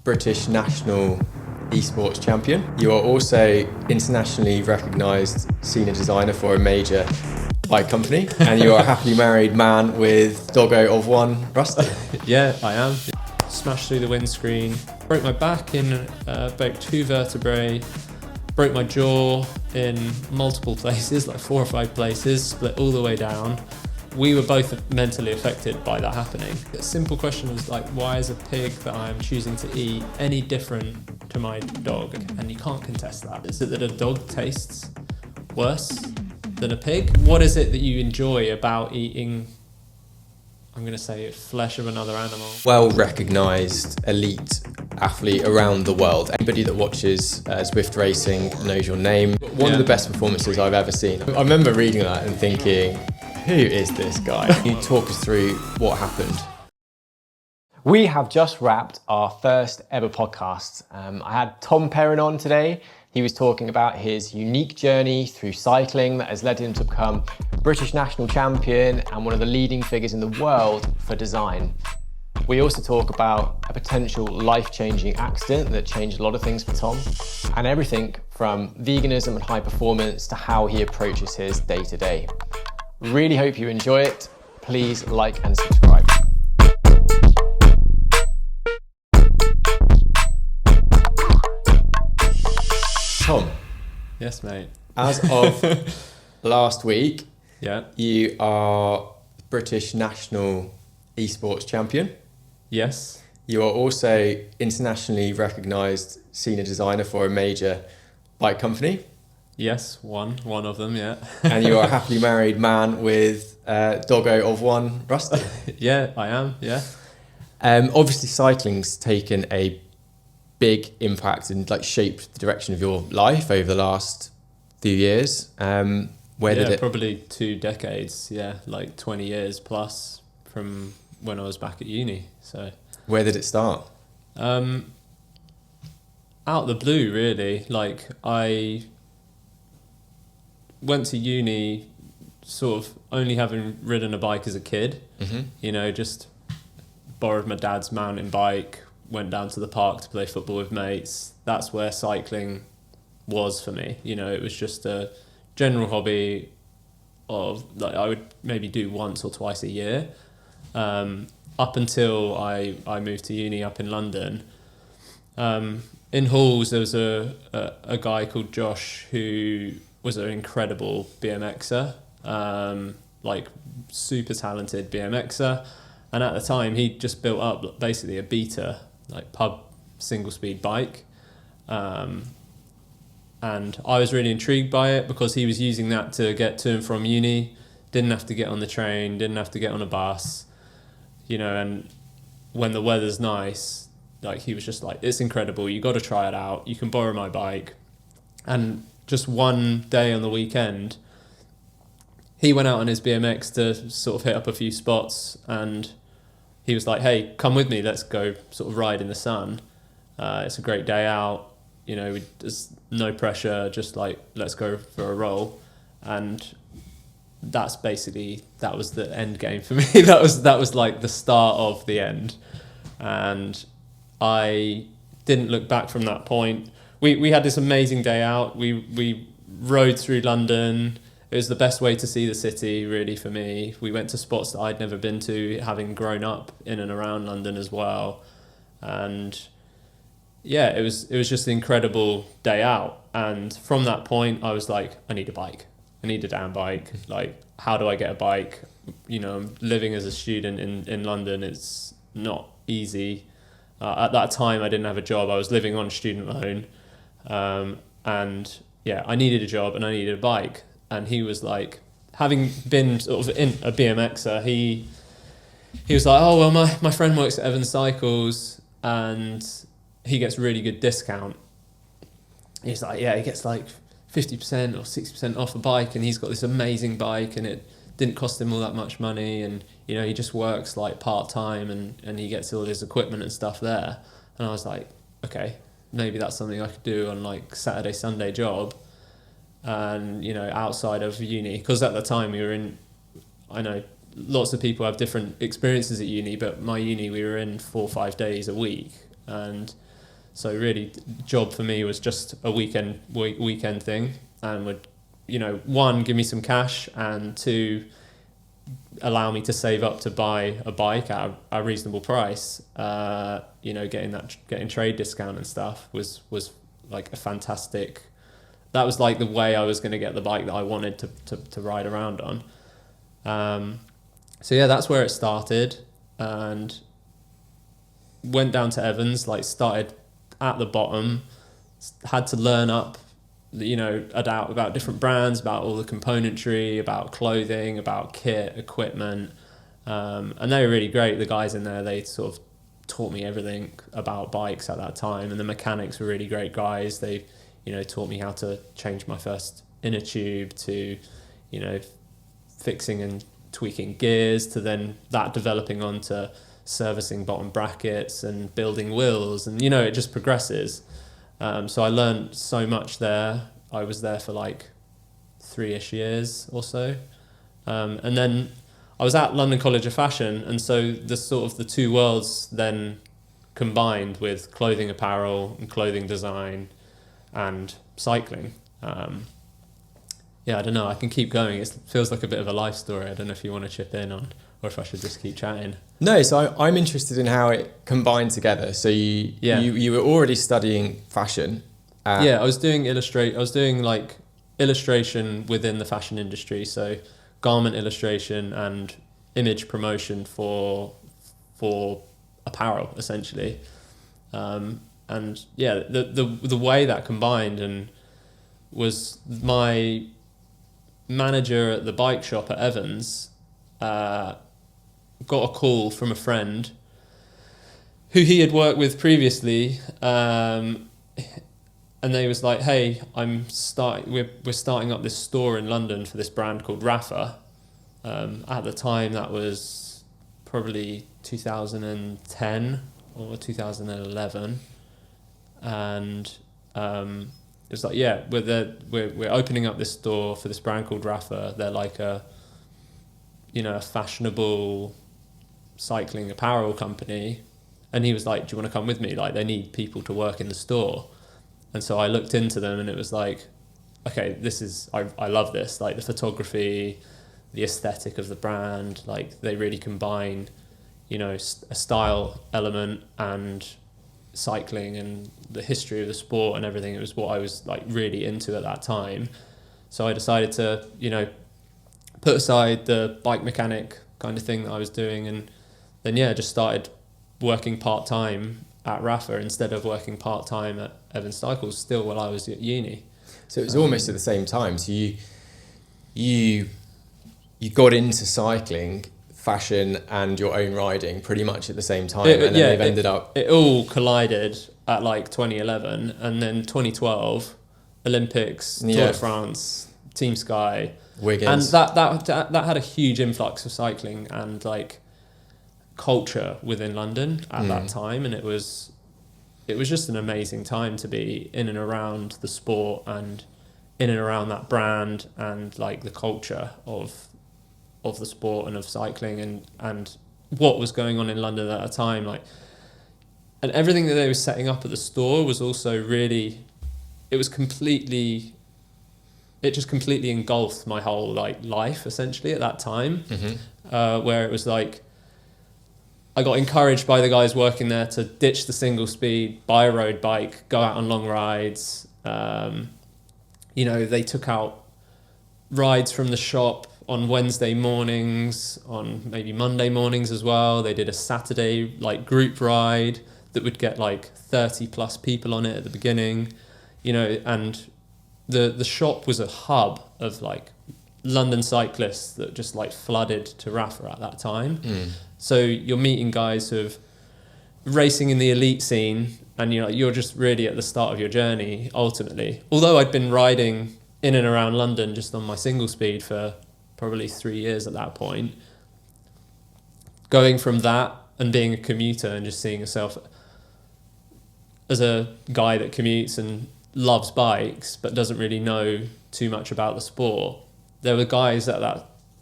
British national Esports champion. You are also internationally recognised senior designer for a major bike company, and you are a happily married man with doggo of one, Rusty. Yeah, I am. Smashed through the windscreen, broke my back in about 2 vertebrae, broke my jaw in multiple places, like 4 or 5 places, split all the way down. We were both mentally affected by that happening. The simple question was like, why is a pig that I'm choosing to eat any different to my dog? And you can't contest that. Is it that a dog tastes worse than a pig? What is it that you enjoy about eating, I'm going to say, flesh of another animal? Well recognised elite athlete around the world. Anybody that watches Swift racing knows your name. One of the best performances I've ever seen. I remember reading that and thinking, who is this guy? Can you talk us through what happened? We have just wrapped our first ever podcast. I had Tom Perren on today. He was talking about his unique journey through cycling that has led him to become British national champion and one of the leading figures in the world for design. We also talk about a potential life-changing accident that changed a lot of things for Tom, and everything from veganism and high performance to how he approaches his day-to-day. Really hope you enjoy it. Please like and subscribe. Tom. Yes, mate. As of last week, Yeah. you are British national Esports champion. Yes. You are also internationally recognised senior designer for a major bike company. Yes, one of them, yeah. And you are a happily married man with doggo of one, Rusty. Yeah, I am, yeah. Obviously, cycling's taken a big impact and shaped the direction of your life over the last few years. Where did it? Probably 2 decades, yeah, 20 years plus from when I was back at uni. So where did it start? Out of the blue, really. I went to uni sort of only having ridden a bike as a kid. Mm-hmm. Just borrowed my dad's mountain bike, went down to the park to play football with mates. That's where cycling was for me. It was just a general hobby of I would maybe do once or twice a year, up until I moved to uni up in London. In halls there was a guy called Josh who was an incredible BMXer, super talented BMXer, and at the time he just built up basically a beater, pub single speed bike. And I was really intrigued by it because he was using that to get to and from uni, didn't have to get on the train, didn't have to get on a bus, and when the weather's nice, he was just it's incredible, you got to try it out, you can borrow my bike. And just one day on the weekend, he went out on his BMX to sort of hit up a few spots, and he was like, hey, come with me, let's go sort of ride in the sun. It's a great day out. There's no pressure, just let's go for a roll. And that was the end game for me. that was the start of the end. And I didn't look back from that point. We had this amazing day out. We rode through London. It was the best way to see the city, really, for me. We went to spots that I'd never been to, having grown up in and around London as well. And yeah, it was just an incredible day out. And from that point, I was like, I need a bike. I need a damn bike. How do I get a bike? I'm living as a student in London. It's not easy. At that time, I didn't have a job. I was living on student loan. And yeah, I needed a job and I needed a bike. And he was like, having been sort of in a BMXer, he was like, oh, well, my friend works at Evans Cycles and he gets really good discount. He's like, yeah, he gets 50% or 60% off a bike, and he's got this amazing bike and it didn't cost him all that much money, and he just works part-time and he gets all his equipment and stuff there. And I was like, okay, maybe that's something I could do on Saturday, Sunday job, and outside of uni, because at the time I know lots of people have different experiences at uni, but my uni, we were in 4 or 5 days a week, and So really, job for me was just a weekend thing, and would, one, give me some cash, and two, allow me to save up to buy a bike at a reasonable price. Getting trade discount and stuff was like a fantastic. That was like the way I was going to get the bike that I wanted to ride around on. So yeah, that's where it started, and went down to Evans. Like, started at the bottom, had to learn up, about different brands, about all the componentry, about clothing, about kit, equipment, and they were really great. The guys in there, they sort of taught me everything about bikes at that time, and the mechanics were really great guys. They, taught me how to change my first inner tube, to, fixing and tweaking gears, to then that developing onto servicing bottom brackets and building wheels, and it just progresses. So I learned so much there. I was there for like 3-ish years or so. And then I was at London College of Fashion, and so the two worlds then combined, with clothing apparel and clothing design and cycling. I don't know, I can keep going. It feels like a bit of a life story. I don't know if you want to chip in on, or if I should just keep chatting. No, so I'm interested in how it combined together. So you were already studying fashion. I was doing like illustration within the fashion industry. So garment illustration and image promotion for apparel, essentially. The way that combined, and was my manager at the bike shop at Evans got a call from a friend who he had worked with previously, and they was like, "Hey, we're starting up this store in London for this brand called Rafa." At the time, that was probably 2010 or 2011, and it was like, "Yeah, we're opening up this store for this brand called Rafa. They're like a fashionable cycling apparel company." And he was like, "Do you want to come with me? Like, they need people to work in the store." And so I looked into them, and it was like, okay, I love this. Like, the photography, the aesthetic of the brand, like, they really combine, a style element and cycling and the history of the sport and everything. It was what I was like really into at that time. So I decided to, put aside the bike mechanic kind of thing that I was doing, and then just started working part-time at Rafa instead of working part-time at Evans Cycles, still while I was at uni. So it was almost at the same time. So you got into cycling, fashion, and your own riding pretty much at the same time, and then they've ended up... It all collided at like 2011, and then 2012, Olympics, Tour de France, Team Sky, Wiggins. And that had a huge influx of cycling and like culture within London at that time, and it was just an amazing time to be in and around the sport and in and around that brand and like the culture of the sport and of cycling and what was going on in London at that time, like, and everything that they were setting up at the store was also really, it just completely engulfed my whole like life essentially at that time, where it was like I got encouraged by the guys working there to ditch the single speed, buy a road bike, go out on long rides. They took out rides from the shop on Wednesday mornings, on maybe Monday mornings as well. They did a Saturday like group ride that would get like 30 plus people on it at the beginning, and the shop was a hub of like London cyclists that just like flooded to Rafa at that time. So you're meeting guys who have racing in the elite scene, and you're just really at the start of your journey ultimately. Although I'd been riding in and around London just on my single speed for probably 3 years at that point, going from that and being a commuter and just seeing yourself as a guy that commutes and loves bikes but doesn't really know too much about the sport. There were guys at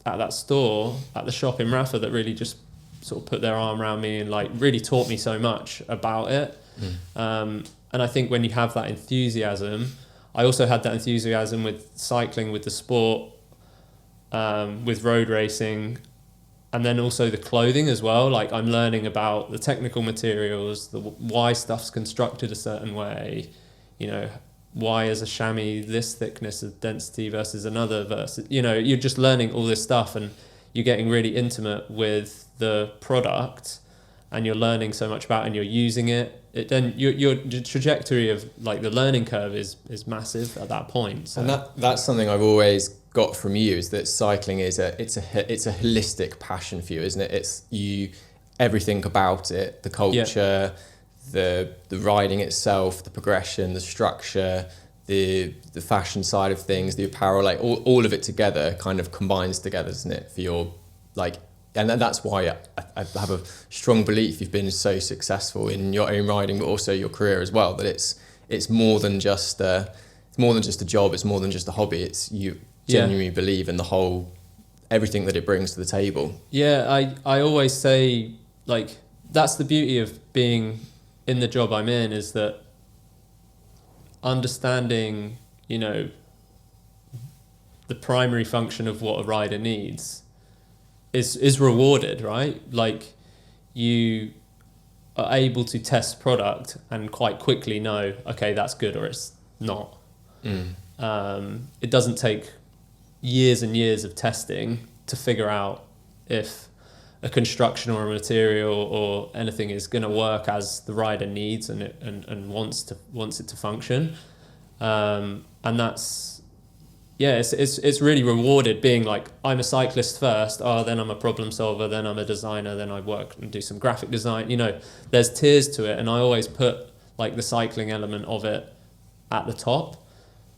that store, at the shop in Rafa, that really just sort of put their arm around me and like really taught me so much about it. And I think when you have that enthusiasm, I also had that enthusiasm with cycling, with the sport, with road racing, and then also the clothing as well. Like, I'm learning about the technical materials, why stuff's constructed a certain way, you know, why is a chamois this thickness of density versus another, versus, you know, you're just learning all this stuff, and you're getting really intimate with the product, and you're learning so much about it, and you're using it. Then your trajectory of like the learning curve is massive at that point. So. And that's something I've always got from you, is that cycling is it's a holistic passion for you, isn't it? It's everything about it, the culture, the riding itself, the progression, the structure, the fashion side of things, the apparel, like all of it together kind of combines together, doesn't it? For your like. And that's why I have a strong belief you've been so successful in your own riding, but also your career as well. That it's more than just a job. It's more than just a hobby. It's you genuinely believe in the whole, everything that it brings to the table. Yeah, I always say, like, that's the beauty of being in the job I'm in, is that understanding, you know, the primary function of what a rider needs is rewarded, right? Like, you are able to test product and quite quickly know, okay, that's good or it's not. It doesn't take years and years of testing to figure out if a construction or a material or anything is going to work as the rider needs and wants it to function. And that's, yeah, it's really rewarded being like, I'm a cyclist first, then I'm a problem solver, then I'm a designer, then I work and do some graphic design. You know, there's tiers to it, and I always put like the cycling element of it at the top.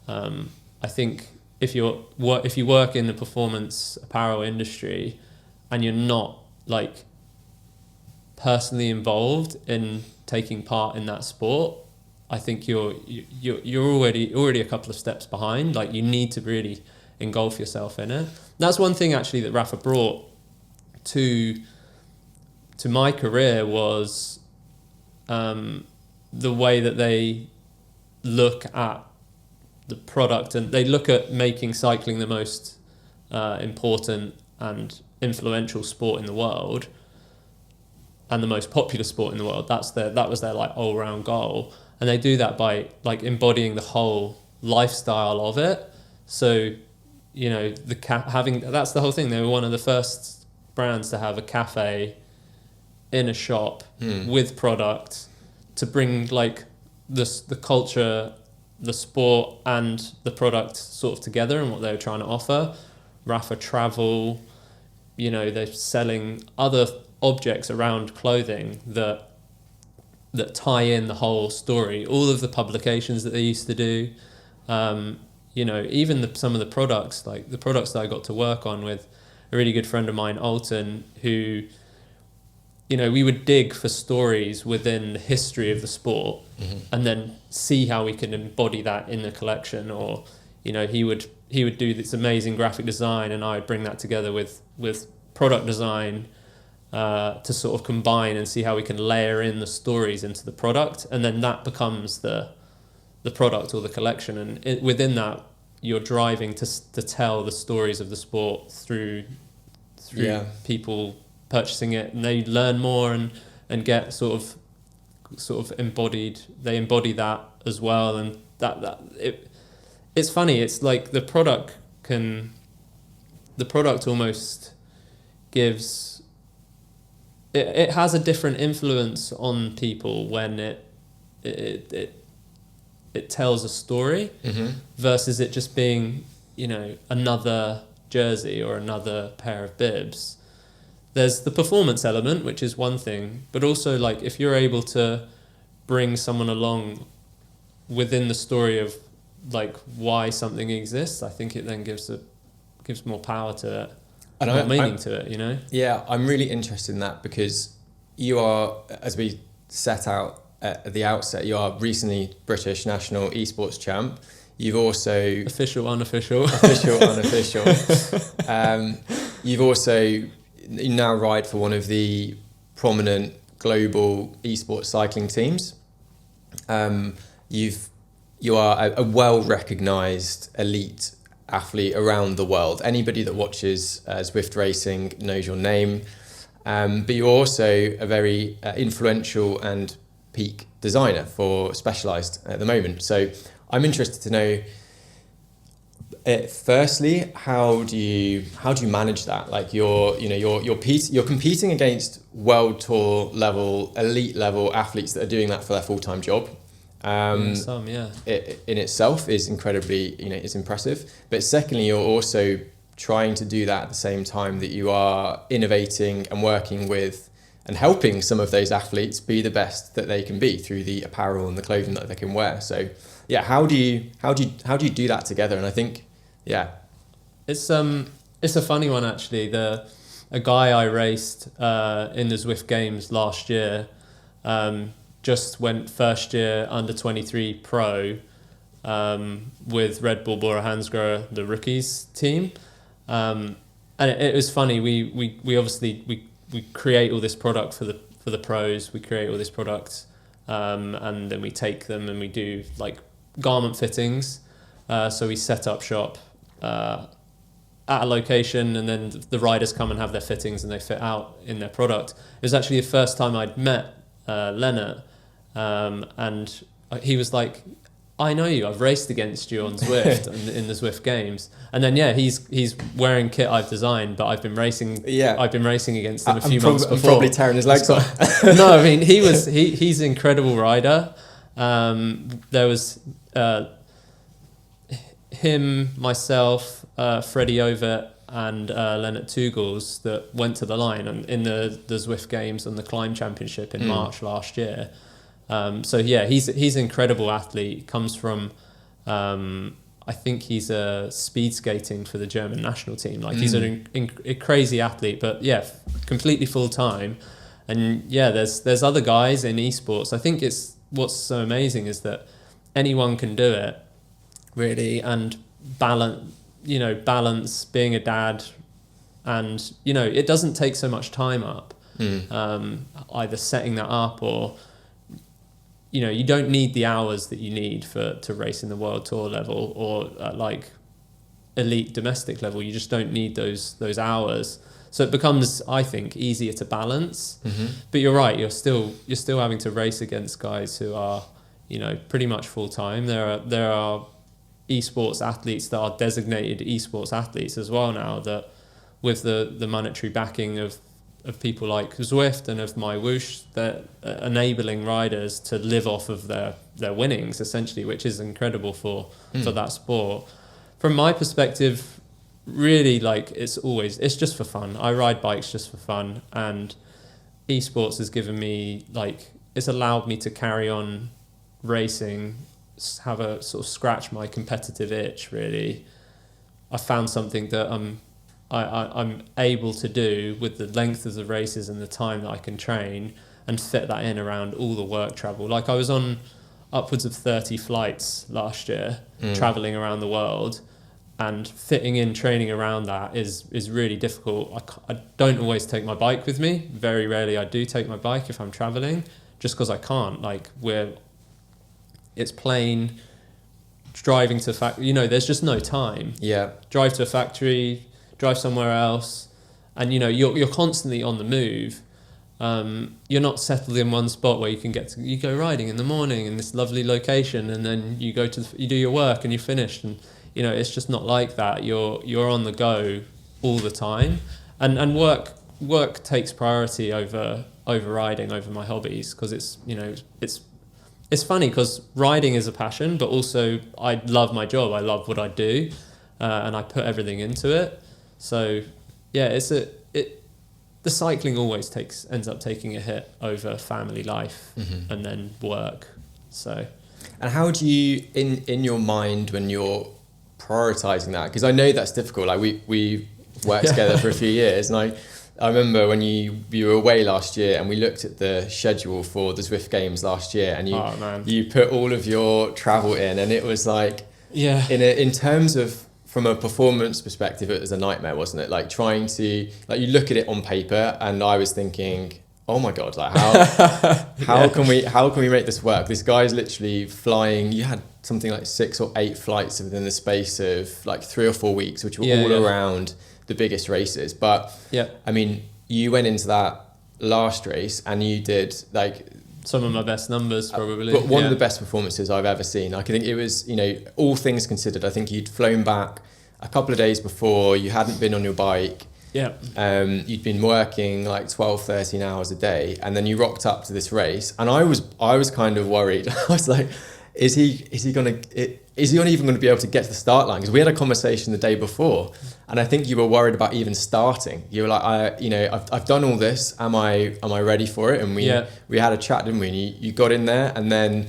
I think if you work in the performance apparel industry and you're not like personally involved in taking part in that sport, I think you're already a couple of steps behind. Like, you need to really engulf yourself in it. That's one thing actually that Rafa brought to my career, was the way that they look at the product, and they look at making cycling the most important and influential sport in the world and the most popular sport in the world. That was their like all-round goal. And they do that by like embodying the whole lifestyle of it. So, you know, that's the whole thing. They were one of the first brands to have a cafe in a shop with product to bring like the culture, the sport and the product sort of together, and what they were trying to offer. Rafa Travel, you know, they're selling other objects around clothing that tie in the whole story. All of the publications that they used to do, you know, even some of the products, like the products that I got to work on with a really good friend of mine, Alton, who, you know, we would dig for stories within the history of the sport and then see how we can embody that in the collection. Or, you know, he would do this amazing graphic design, and I would bring that together with product design to sort of combine and see how we can layer in the stories into the product, and then that becomes the product or the collection. And within that, you're driving to tell the stories of the sport through people purchasing it, and they learn more and get sort of embodied. They embody that as well, and it's funny. It's like the product almost gives. It has a different influence on people when it tells a story versus it just being, you know, another jersey or another pair of bibs. There's the performance element, which is one thing, but also like if you're able to bring someone along within the story of like why something exists, I think it then gives more power to it. More meaning to it, you know? Yeah, I'm really interested in that, because you are, as we set out at the outset, you are recently British national esports champ. You've also... Official, unofficial. You now ride for one of the prominent global esports cycling teams. you are a well-recognized elite athlete around the world. Anybody that watches Zwift racing knows your name, but you're also a very influential and peak designer for Specialized at the moment. So I'm interested to know, firstly, how do you manage that? Like you're competing against world tour level, elite level athletes that are doing that for their full-time job. It in itself is incredibly, it's impressive. But secondly, you're also trying to do that at the same time that you are innovating and working with and helping some of those athletes be the best that they can be through the apparel and the clothing that they can wear. So yeah, how do you do that together? And I think, yeah, it's a funny one actually. A guy I raced in the Zwift Games last year just went first year under 23 pro with Red Bull Bora Hansgrohe, the rookies team, and it was funny. We obviously we create all this product for the pros. We create all this product, and then we take them and we do like garment fittings. So we set up shop at a location, and then the riders come and have their fittings and they fit out in their product. It was actually the first time I'd met Lennart, and he was like, I know you, I've raced against you on Zwift and in the Zwift Games. And then he's wearing kit I've designed, but I've been racing against him a few months before. I'm probably tearing his legs off. No, I mean he's an incredible rider. There was him, myself, Freddie Ovett and Lennart Tugels that went to the line in the Zwift Games and the Climb Championship in March last year. So yeah, he's an incredible athlete. Comes from, I think he's speed skating for the German national team. Like he's a crazy athlete, but yeah, completely full time. And yeah, there's other guys in esports. I think what's so amazing is that anyone can do it, really, and balance being a dad, and it doesn't take so much time up, either setting that up or. You don't need the hours that you need to race in the world tour level or at like elite domestic level. You just don't need those hours. So it becomes, I think, easier to balance. But you're right, you're still having to race against guys who are, pretty much full time. There are esports athletes that are designated esports athletes as well now, that with the monetary backing of people like Zwift and of My Whoosh, they're enabling riders to live off of their winnings, essentially, which is incredible for that sport. From my perspective, really, like, it's just for fun. I ride bikes just for fun, and esports has given me, like, it's allowed me to carry on racing, have a sort of scratch my competitive itch, really. I found something that I'm able to do with the length of the races and the time that I can train and fit that in around all the work travel. Like I was on upwards of 30 flights last year, traveling around the world, and fitting in training around that is really difficult. I don't always take my bike with me. Very rarely I do take my bike if I'm traveling, just because I can't. Like it's plane, driving to there's just no time. Yeah. Drive to a factory, drive somewhere else, and you're constantly on the move. You're not settled in one spot where you go riding in the morning in this lovely location, and then you do your work and you're finished, and it's just not like that. You're on the go all the time, and work takes priority over riding, over my hobbies, because it's funny because riding is a passion, but also I love my job. I love what I do, and I put everything into it. So yeah, the cycling always ends up taking a hit over family life and then work. So, and how do you in your mind when you're prioritizing that? Because I know that's difficult. Like we worked together for a few years, and I remember when you were away last year, and we looked at the schedule for the Zwift Games last year, and you put all of your travel in, and it was like in terms of. From a performance perspective, it was a nightmare, wasn't it? Like trying to, you look at it on paper, and I was thinking, oh my God, like how can we make this work? This guy's literally flying. You had something like 6 or 8 flights within the space of like 3 or 4 weeks, which were all around the biggest races. But I mean, you went into that last race and you did like some of my best numbers probably. But one of the best performances I've ever seen. Like, I think it was, all things considered, I think you'd flown back a couple of days before, you hadn't been on your bike. Yeah. You'd been working like 12, 13 hours a day, and then you rocked up to this race, and I was kind of worried. I was like, is he even going to be able to get to the start line? Because we had a conversation the day before, and I think you were worried about even starting. You were like, I've done all this. Am I ready for it? And we had a chat, didn't we? And you got in there, and then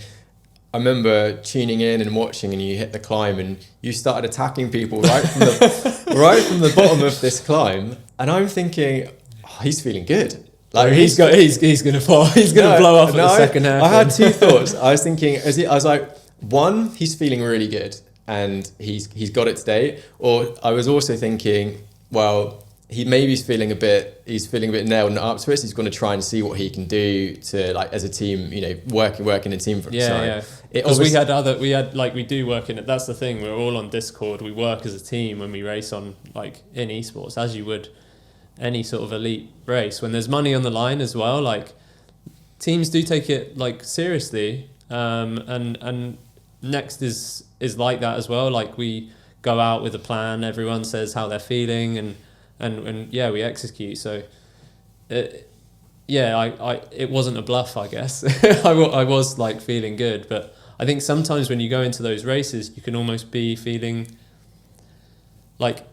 I remember tuning in and watching, and you hit the climb, and you started attacking people right from the bottom of this climb. And I'm thinking, oh, he's feeling good. Like he's gonna fall. He's gonna blow off at the second half. I had two thoughts. I was thinking, I was like, one, he's feeling really good, and he's got it today. Or I was also thinking, well, he's feeling a bit nailed and up to it. So he's going to try and see what he can do to, like, as a team, working in a team. Because we do work in it. That's the thing. We're all on Discord. We work as a team when we race on, like, in esports, as you would any sort of elite race. When there's money on the line as well, like, teams do take it, like, seriously. And Next is like that as well. Like, we go out with a plan. Everyone says how they're feeling, and we execute. So it wasn't a bluff, I guess. I was like feeling good, but I think sometimes when you go into those races, you can almost be feeling like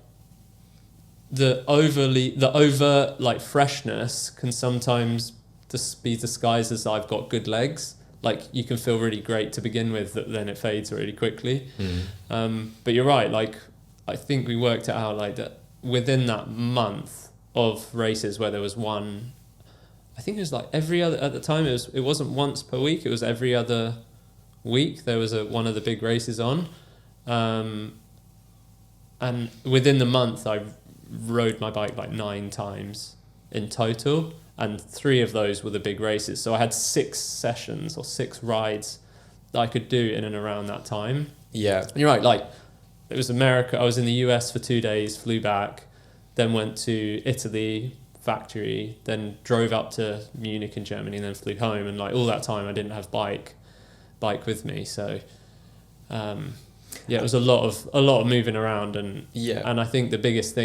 the over like freshness can sometimes just be disguised as I've got good legs. Like, you can feel really great to begin with, that then it fades really quickly. But you're right. Like, I think we worked it out like that. Within that month of races where there was one, I think it was like every other, at the time it wasn't once per week, it was every other week there was one of the big races on. And within the month I rode my bike like 9 times in total, and 3 of those were the big races. So I had 6 sessions or 6 rides that I could do in and around that time. Yeah. And you're right, like, it was America. I was in the US for 2 days, flew back, then went to Italy factory, then drove up to Munich in Germany, and then flew home. And like all that time, I didn't have bike with me. So, it was a lot of moving around. And I think the biggest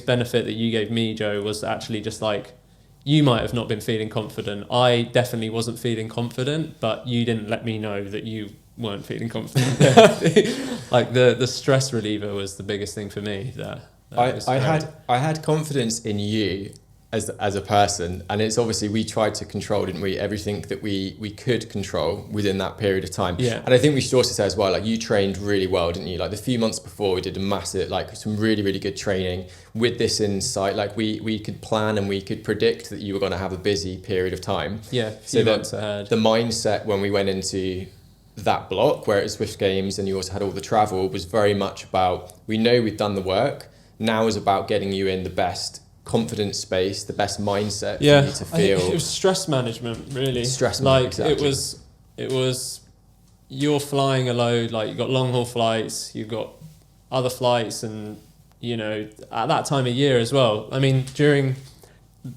benefit that you gave me, Joe, was actually just like, you might have not been feeling confident. I definitely wasn't feeling confident, but you didn't let me know that you weren't feeling confident. Like the stress reliever was the biggest thing for me. I had confidence in you as a person, and it's obviously we tried to control, didn't we, everything that we could control within that period of time. And I think we should also say as well, like, you trained really well, didn't you? Like, the few months before, we did a massive, like, some really, really good training with this insight. Like, we could plan and we could predict that you were going to have a busy period of time. So the mindset when we went into that block where it was Swift Games and you also had all the travel was very much about, we know we've done the work, now is about getting you in the best confidence space, the best mindset for you to feel. I think it was stress management, really. Exactly. It was you're flying a load, like, you've got long haul flights, you've got other flights, and at that time of year as well. I mean, during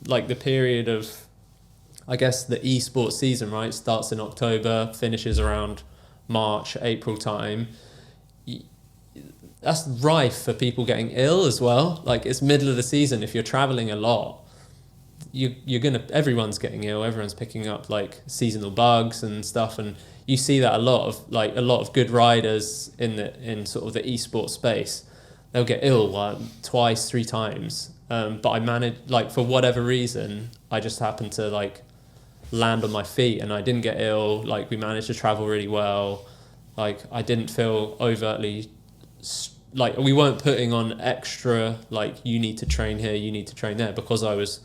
like the period of, I guess, the esports season, right, starts in October, finishes around March, April time. That's rife for people getting ill as well. Like, it's middle of the season. If you're traveling a lot, everyone's getting ill. Everyone's picking up like seasonal bugs and stuff. And you see that a lot of good riders in sort of the esports space. They'll get ill 2, 3 times. But I managed, like, for whatever reason, I just happened to like land on my feet and I didn't get ill. Like, we managed to travel really well. Like, I didn't feel overtly, like, we weren't putting on extra, like, you need to train here, you need to train there, because I was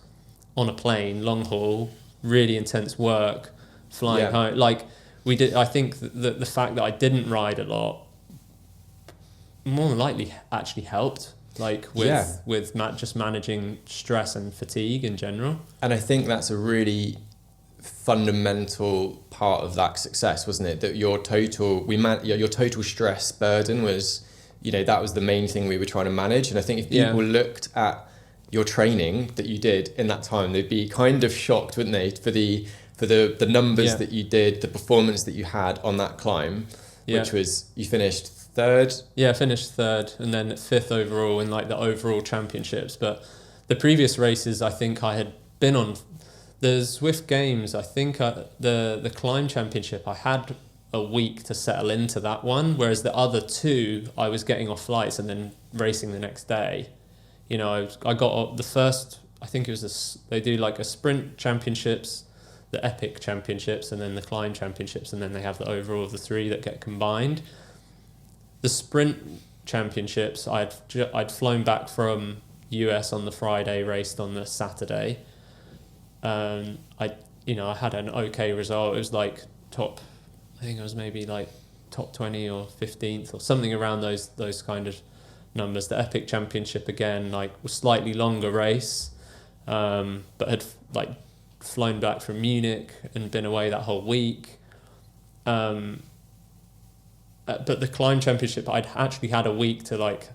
on a plane, long haul, really intense work, flying home. Like, I think that the fact that I didn't ride a lot more than likely actually helped. like with just managing stress and fatigue in general. And I think that's a really fundamental part of that success, wasn't it? That your total stress burden was, that was the main thing we were trying to manage. And I think if people looked at your training that you did in that time, they'd be kind of shocked, wouldn't they, for the numbers that you did, the performance that you had on that climb, which was, you finished third. Yeah, finished third, and then fifth overall in like the overall championships. But the previous races, I think I had been on the Zwift Games. I think the climb championship, I had a week to settle into that one, whereas the other two, I was getting off flights and then racing the next day. I got the first, I think it was they do like a sprint championships, the epic championships, and then the climb championships, and then they have the overall of the three that get combined. The sprint championships, I'd flown back from US on the Friday, raced on the Saturday. I had an okay result. It was like top, I think it was maybe like top 20 or 15th or something around those kind of numbers. The epic championship again, like, was slightly longer race, but had like flown back from Munich and been away that whole week. But the climb championship, I'd actually had a week to like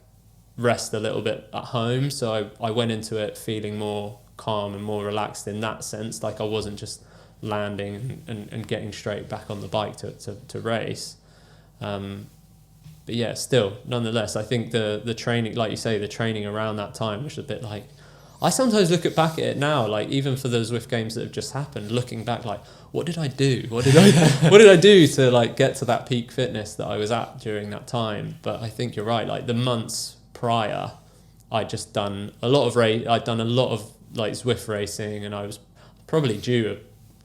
rest a little bit at home, so I went into it feeling more calm and more relaxed in that sense. Like, I wasn't just landing and getting straight back on the bike to race. But yeah, still, nonetheless, I think the training, like you say, the training around that time was a bit like, I sometimes look back at it now, like even for the Zwift Games that have just happened, looking back, like, what did I do? What did I do to like get to that peak fitness that I was at during that time? But I think you're right. Like the months prior, I'd done a lot of like Zwift racing, and I was probably due a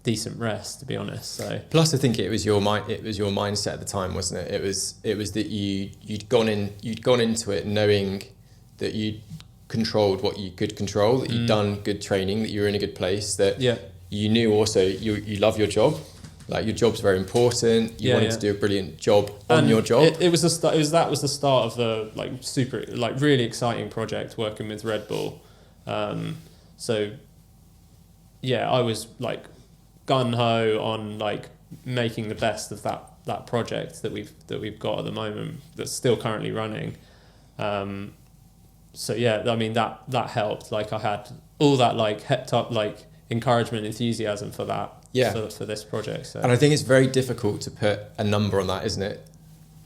decent rest, to be honest. So plus, I think it was your mindset at the time, wasn't it? It was that you'd gone into it knowing that you'd controlled what you could control, that you'd done good training, that you were in a good place, that you knew also you love your job, like your job's very important. You wanted to do a brilliant job on your job. That was the start of the like super like really exciting project working with Red Bull. So yeah, I was like gun ho on like making the best of that project that we've got at the moment, that's still currently running. So yeah, I mean that helped. Like I had all that like hepped up like encouragement, enthusiasm for that. For this project. So. And I think it's very difficult to put a number on that, isn't it?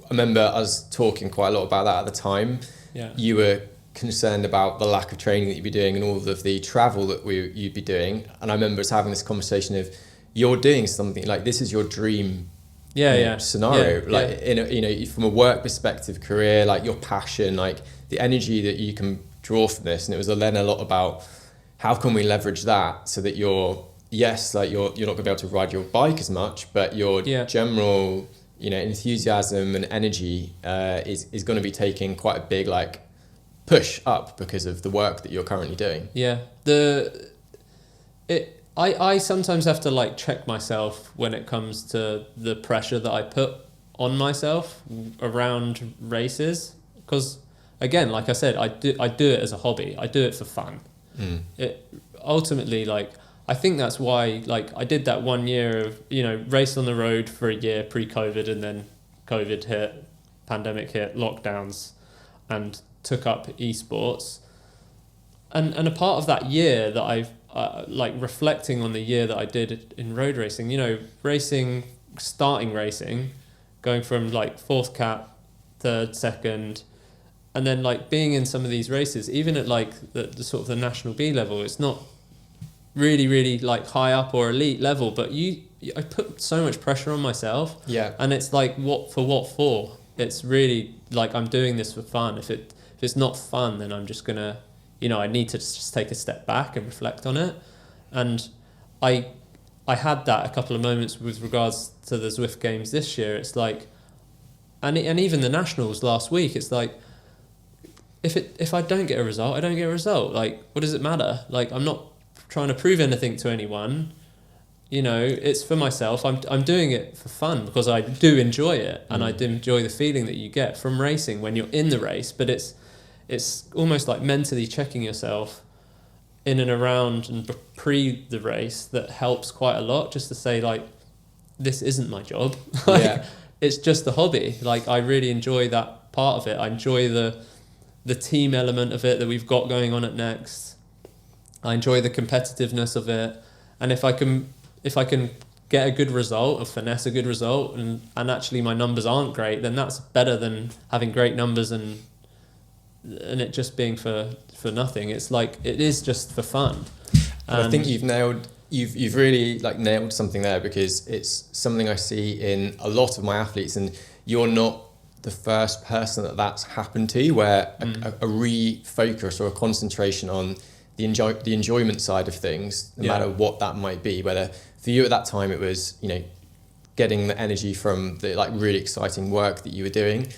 I remember us talking quite a lot about that at the time. Yeah. You were concerned about the lack of training that you'd be doing and all of the travel that you'd be doing. And I remember us having this conversation of, you're doing something like, this is your dream scenario. From a work perspective, career, like your passion, like the energy that you can draw from this. And it was then a lot about how can we leverage that so that you're not going to be able to ride your bike as much, but your general, enthusiasm and energy is going to be taking quite a big like push up because of the work that you're currently doing. Yeah, I sometimes have to like check myself when it comes to the pressure that I put on myself around races, because again, like I said, I do it as a hobby. I do it for fun. It ultimately, like, I think that's why, like, I did that 1 year of, raced on the road for a year pre-COVID, and then COVID hit, pandemic hit, lockdowns, and took up esports. And a part of that year that I've, like, reflecting on the year that I did in road racing, starting racing, going from, like, 4th cat, 3rd, 2nd, and then, like, being in some of these races, even at, like, the sort of the national B level, it's not really, really like high up or elite level, but I put so much pressure on myself. Yeah. And it's like, what for? It's really like, I'm doing this for fun. If it's not fun, then I'm just gonna, I need to just take a step back and reflect on it. And I had that a couple of moments with regards to the Zwift Games this year. It's like, and even the nationals last week, it's like, if I don't get a result, I don't get a result. Like, what does it matter? Like, I'm not trying to prove anything to anyone. It's for myself. I'm doing it for fun because I do enjoy it, and I do enjoy the feeling that you get from racing when you're in the race. But it's it's almost like mentally checking yourself in and around and pre the race that helps quite a lot, just to say like, this isn't my job. Like, it's just a hobby. Like, I really enjoy that part of it. I enjoy the team element of it that we've got going on at Next. I enjoy the competitiveness of it. And if I can get a good result or finesse a good result and actually my numbers aren't great, then that's better than having great numbers and it just being for nothing. It's like, it is just for fun. And I think you've really like nailed something there, because it's something I see in a lot of my athletes, and you're not the first person that's happened to, where a refocus or a concentration on the enjoyment side of things, no matter what that might be. Whether for you at that time it was, you know, getting the energy from the like really exciting work that you were doing.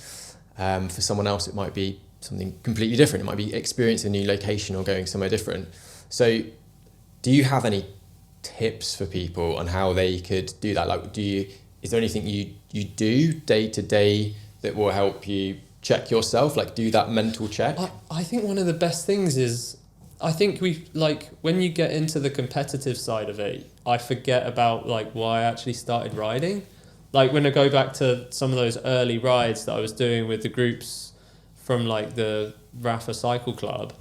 For someone else it might be something completely different. It might be experiencing a new location or going somewhere different. So do you have any tips for people on how they could do that? Like, is there anything you do day to day that will help you check yourself, like do that mental check? I think one of the best things is, I think when you get into the competitive side of it, I forget about like why I actually started riding. Like when I go back to some of those early rides that I was doing with the groups from like the Rafa Cycle Club,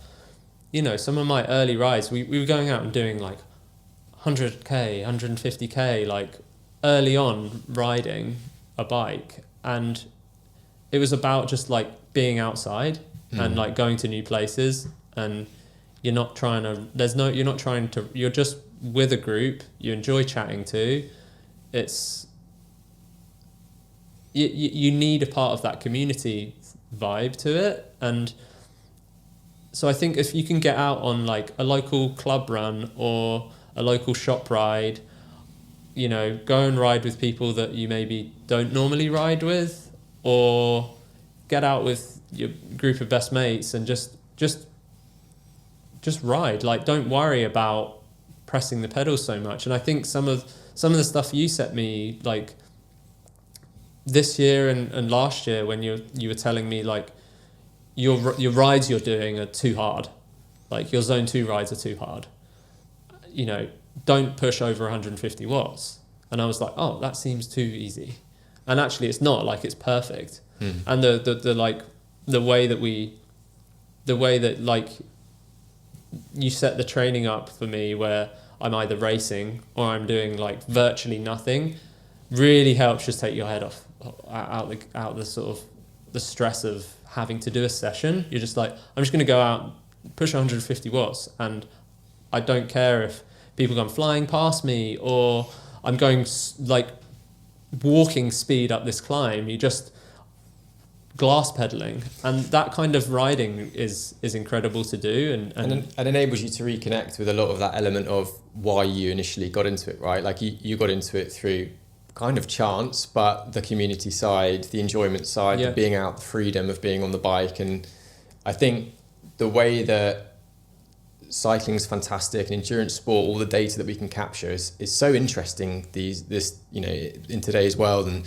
you know, some of my early rides, we were going out and doing like 100k, 150k, like early on riding a bike. And it was about just like being outside and like going to new places, and you're just with a group you enjoy chatting to. It's, you need a part of that community vibe to it. And so I think if you can get out on like a local club run or a local shop ride, you know, go and ride with people that you maybe don't normally ride with, or get out with your group of best mates and just ride. Like, don't worry about pressing the pedals so much. And I think some of the stuff you set me like this year and last year, when you were telling me like your rides you're doing are too hard, like your zone 2 rides are too hard, you know, don't push over 150 watts. And I was like, oh, that seems too easy. And actually it's not, like it's perfect. And the way that like you set the training up for me, where I'm either racing or I'm doing like virtually nothing, really helps just take your head out the sort of the stress of having to do a session. You're just like, I'm just going to go out, push 150 watts, and I don't care if people come flying past me or I'm going like walking speed up this climb. You just glass pedaling, and that kind of riding is incredible to do, and enables you to reconnect with a lot of that element of why you initially got into it, right? Like you got into it through kind of chance, but the community side, the enjoyment side, the being out, the freedom of being on the bike. And I think the way that cycling is fantastic, and endurance sport, all the data that we can capture is so interesting this you know, in today's world, and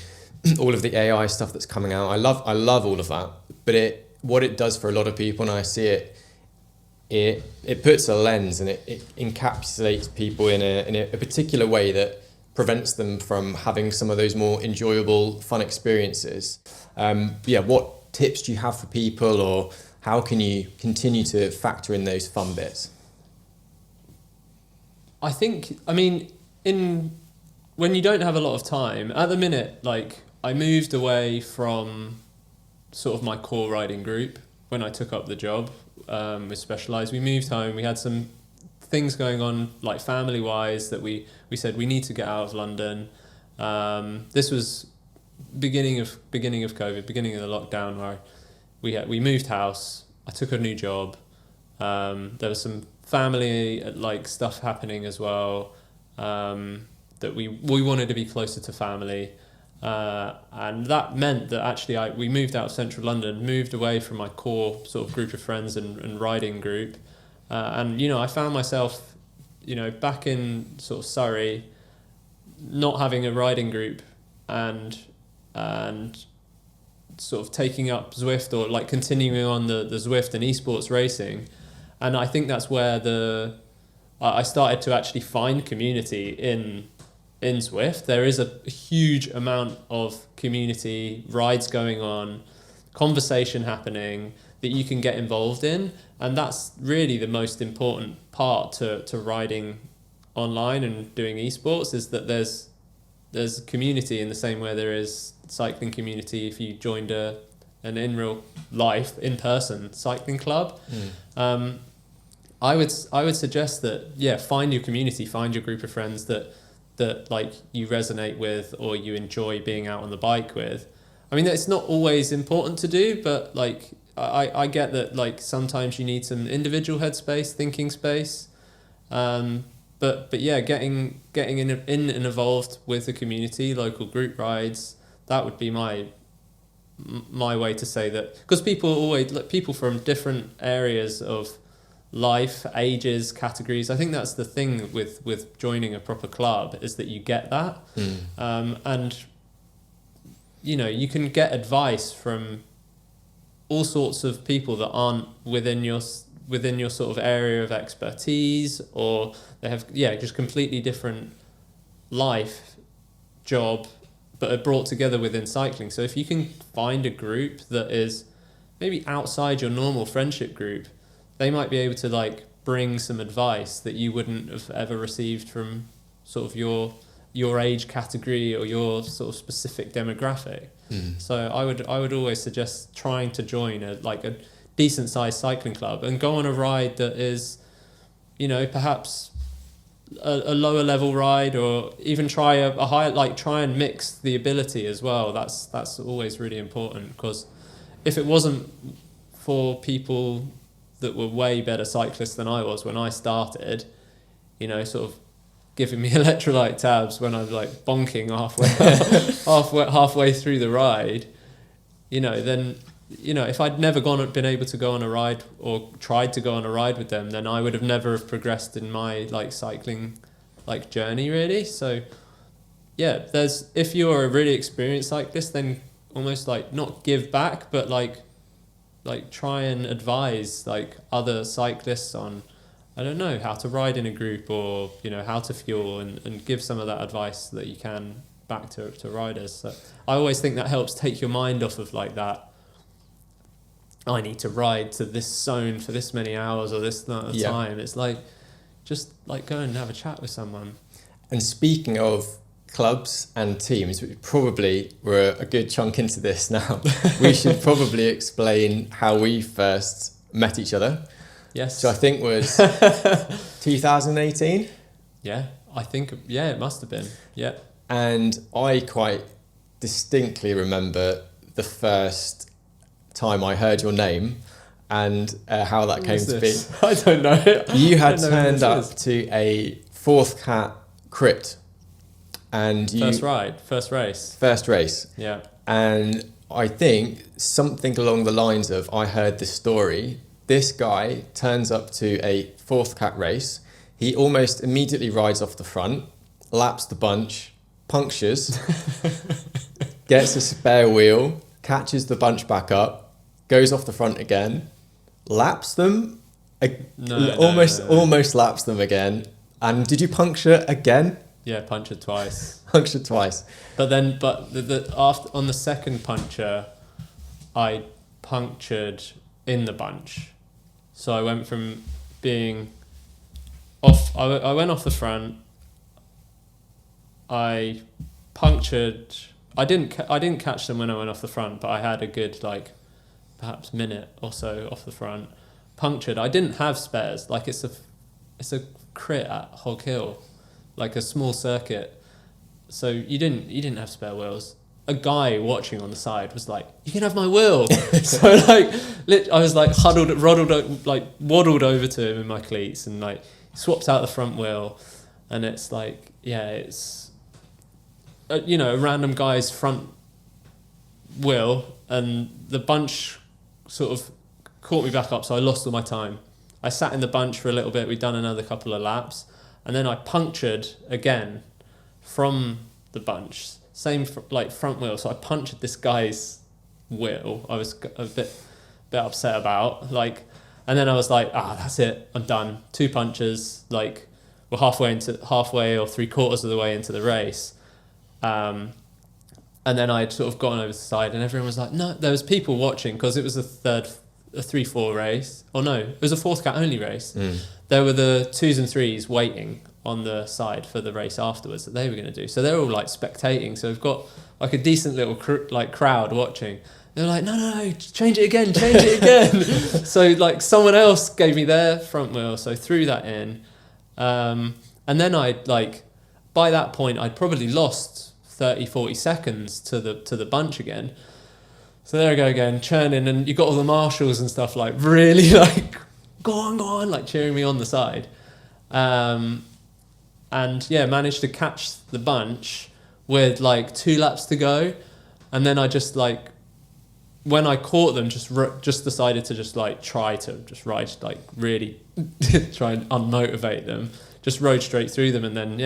all of the AI stuff that's coming out. I love all of that, but what it does for a lot of people, and I see it puts a lens, and it encapsulates people in a particular way that prevents them from having some of those more enjoyable, fun experiences. What tips do you have for people, or how can you continue to factor in those fun bits? When you don't have a lot of time, at the minute, like I moved away from sort of my core riding group when I took up the job with Specialized. We moved home. We had some things going on, like family-wise, that we said we need to get out of London. This was beginning of COVID, beginning of the lockdown, where we moved house. I took a new job. There was some family like stuff happening as well, that we wanted to be closer to family, and that meant that actually we moved out of central London, moved away from my core sort of group of friends and riding group, and you know, I found myself, you know, back in sort of Surrey, not having a riding group, and sort of taking up Zwift or like continuing on the Zwift and esports racing. And I think that's where I started to actually find community in Zwift. There is a huge amount of community, rides going on, conversation happening that you can get involved in, and that's really the most important part to riding online and doing esports, is that there's community in the same way there is cycling community if you joined an in real life in person cycling club. I would suggest that find your community, find your group of friends that like you resonate with or you enjoy being out on the bike with. I mean, it's not always important to do, but like I get that like sometimes you need some individual headspace, thinking space. But yeah, getting in and involved with the community, local group rides, that would be my way to say that, because people from different areas of life, ages, categories. I think that's the thing with joining a proper club, is that you get that. And you know, you can get advice from all sorts of people that aren't within your sort of area of expertise, or they have just completely different life, job, but are brought together within cycling. So if you can find a group that is maybe outside your normal friendship group, they might be able to like bring some advice that you wouldn't have ever received from sort of your age category or your sort of specific demographic. So I would always suggest trying to join a decent sized cycling club and go on a ride that is, you know, perhaps a lower level ride, or even try a higher, like try and mix the ability as well. That's always really important, because if it wasn't for people that were way better cyclists than I was when I started, you know, sort of giving me electrolyte tabs when I was like bonking halfway through the ride, you know, then, you know, if I'd never been able to go on a ride or tried to go on a ride with them, then I would have never have progressed in my like cycling like journey really. So yeah, if you're a really experienced cyclist, then almost like not give back, but like try and advise like other cyclists on, I don't know, how to ride in a group, or, you know, how to fuel, and give some of that advice that you can back to riders. So I always think that helps take your mind off of like that, I need to ride to this zone for this many hours or this amount of time. It's like, just like go and have a chat with someone. And speaking of clubs and teams, which probably we're a good chunk into this now, we should probably explain how we first met each other. Yes. So I think was 2018. Yeah, I think, it must have been. Yeah. And I quite distinctly remember the first time I heard your name and how that came to be. I don't know. You had turned up to a Fourth Cat crypt, and first race. Yeah. And I think something along the lines of, I heard this story. This guy turns up to a Fourth Cat race. He almost immediately rides off the front, laps the bunch, punctures, gets a spare wheel, catches the bunch back up, goes off the front again, laps them, almost laps them again. And did you puncture again? Yeah, punctured twice. Punctured twice. But after on the second puncture, I punctured in the bunch. So I went from being off. I went off the front. I punctured. I didn't catch them when I went off the front, but I had a good perhaps minute or so off the front. Punctured. I didn't have spares. Like it's a crit at Hog Hill, like a small circuit. So you didn't have spare wheels. A guy watching on the side was like, "You can have my wheel." So I was like waddled over to him in my cleats and swapped out the front wheel, and it's it's a random guy's front wheel, and the bunch sort of caught me back up, so I lost all my time. I sat in the bunch for a little bit. We'd done another couple of laps, and then I punctured again from the bunch. Same front wheel, so I punctured this guy's wheel, I was a bit upset about. Like, and then I was like, that's it, I'm done. 2 punches, like we're halfway or 3/4 of the way into the race. And then I'd sort of gone over the side and everyone was like, no, there was people watching because it was a 3-4 race. Or no, it was a 4th cat only race. There were the 2s and 3s waiting on the side for the race afterwards that they were going to do. So they're all like spectating. So we've got like a decent little crowd watching. They're like, no, change it again. So like someone else gave me their front wheel, so threw that in. And then by that point, I'd probably lost 30-40 seconds to the bunch again. So there I go again, churning, and you got all the marshals and stuff like really like, go on, like cheering me on the side. And yeah, managed to catch the bunch with like 2 laps to go. And then I just like, when I caught them, just decided to just like try to just ride, like really try and unmotivate them. Just rode straight through them, and then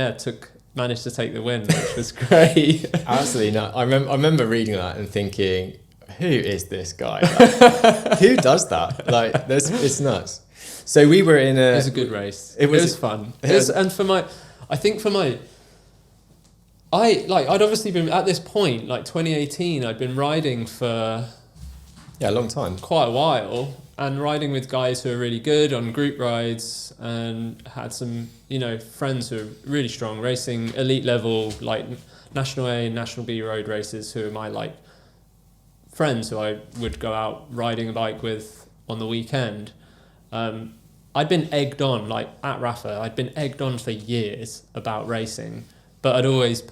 managed to take the win, which was great. Absolutely not. I remember reading that and thinking, who is this guy? Like, who does that? Like, it's nuts. So we were in a. It was a good race. It was fun. I'd obviously been at this point, like 2018. I'd been riding for. Yeah, a long time. Quite a while, and riding with guys who are really good on group rides, and had some, friends who are really strong, racing elite level, like National A and National B road races, who are my like friends who I would go out riding a bike with on the weekend. I'd been egged on, like at Rafa, I'd been egged on for years about racing, but I'd always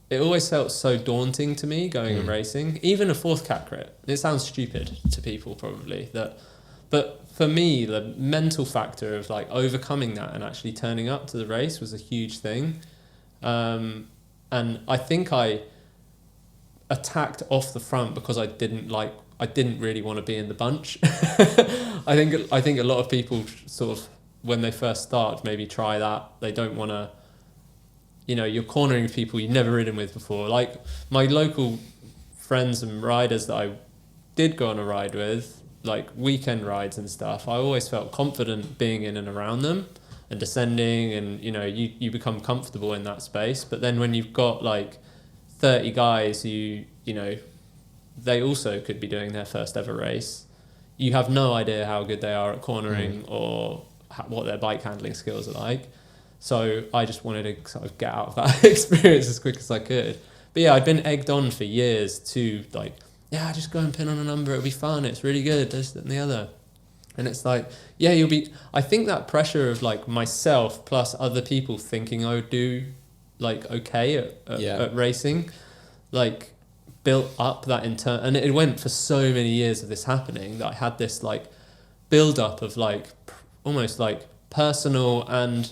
it always felt so daunting to me going and racing, even a 4th cat crit. It sounds stupid to people probably, but for me, the mental factor of like overcoming that and actually turning up to the race was a huge thing. And I think I attacked off the front because I didn't really want to be in the bunch. I think a lot of people sort of, when they first start, maybe try that. They don't want to, you're cornering people you've never ridden with before. Like my local friends and riders that I did go on a ride with, like weekend rides and stuff, I always felt confident being in and around them and descending, and you become comfortable in that space. But then when you've got like 30 guys who, they also could be doing their first ever race, you have no idea how good they are at cornering or what their bike handling skills are like. So I just wanted to sort of get out of that experience as quick as I could. But yeah, I'd been egged on for years to like, just go and pin on a number, it'll be fun, it's really good, this, that and the other. And it's like, I think that pressure of like myself plus other people thinking I would do like okay at racing, like built up that and it went for so many years of this happening that I had this like build up of like almost like personal and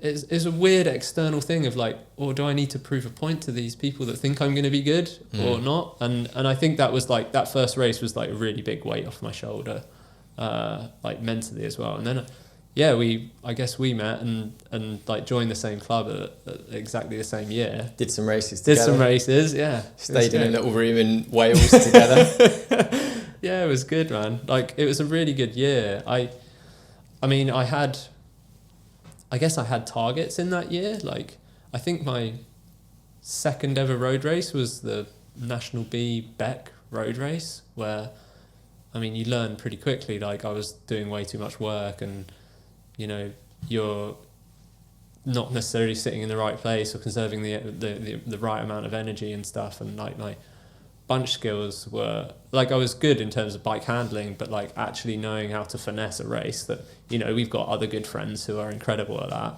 it's a weird external thing of like, or do I need to prove a point to these people that think I'm going to be good or not? And I think that was like, that first race was like a really big weight off my shoulder, like mentally as well. And then, I guess we met and like joined the same club at exactly the same year. Did some races together. Yeah. Stayed in a little room in Wales together. Yeah, it was good, man. Like, it was a really good year. I guess I had targets in that year. Like, I think my second ever road race was the National B Beck road race, where, you learn pretty quickly. Like, I was doing way too much work and, you're not necessarily sitting in the right place or conserving the right amount of energy and stuff. And, like, my bunch skills were, like, I was good in terms of bike handling, but, like, actually knowing how to finesse a race that, we've got other good friends who are incredible at that.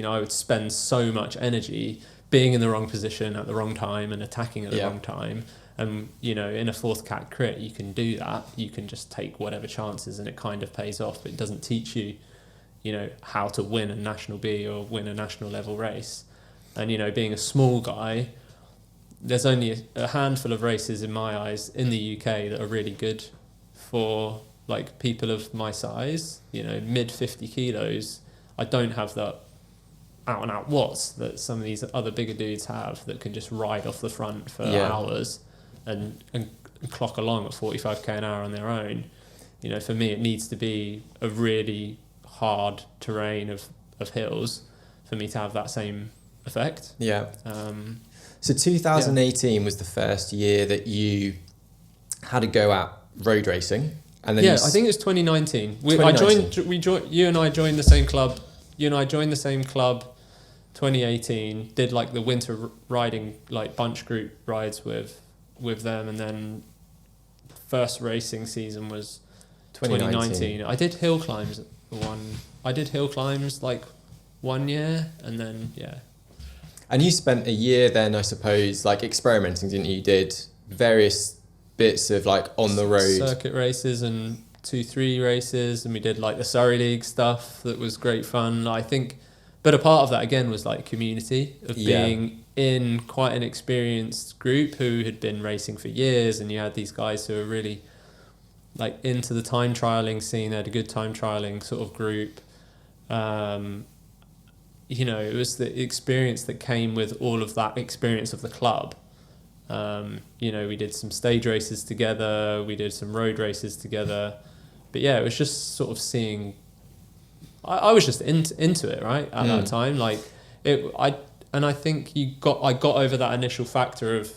I would spend so much energy being in the wrong position at the wrong time and attacking at the wrong time. And, in a 4th cat crit, you can do that. You can just take whatever chances and it kind of pays off, but it doesn't teach you, how to win a National B or win a national level race. And, being a small guy, there's only a handful of races in my eyes in the UK that are really good for like people of my size, mid 50 kilos. I don't have that out and out watts that some of these other bigger dudes have that can just ride off the front for hours and clock along at 45k an hour on their own. You know, for me, it needs to be a really hard terrain of hills for me to have that same effect. Yeah. So 2018 was the first year that you had a go at road racing, and then I think it was 2019. You and I joined the same club. 2018. Did like the winter riding, like bunch group rides with them, and then first racing season was 2019. I did hill climbs like 1 year, and then And you spent a year then, I suppose, like experimenting, didn't you? You did various bits of like on the road circuit races and 2-3 races, and we did like the Surrey League stuff that was great fun, I think. But a part of that again was like community of being in quite an experienced group who had been racing for years, and you had these guys who were really like into the time trialing scene. They had a good time trialing sort of group. You know, it was the experience that came with all of that experience of the club. You know, we did some stage races together, we did some road races together, but it was just sort of seeing. I was just into it, right, at that time. Like I think I got over that initial factor of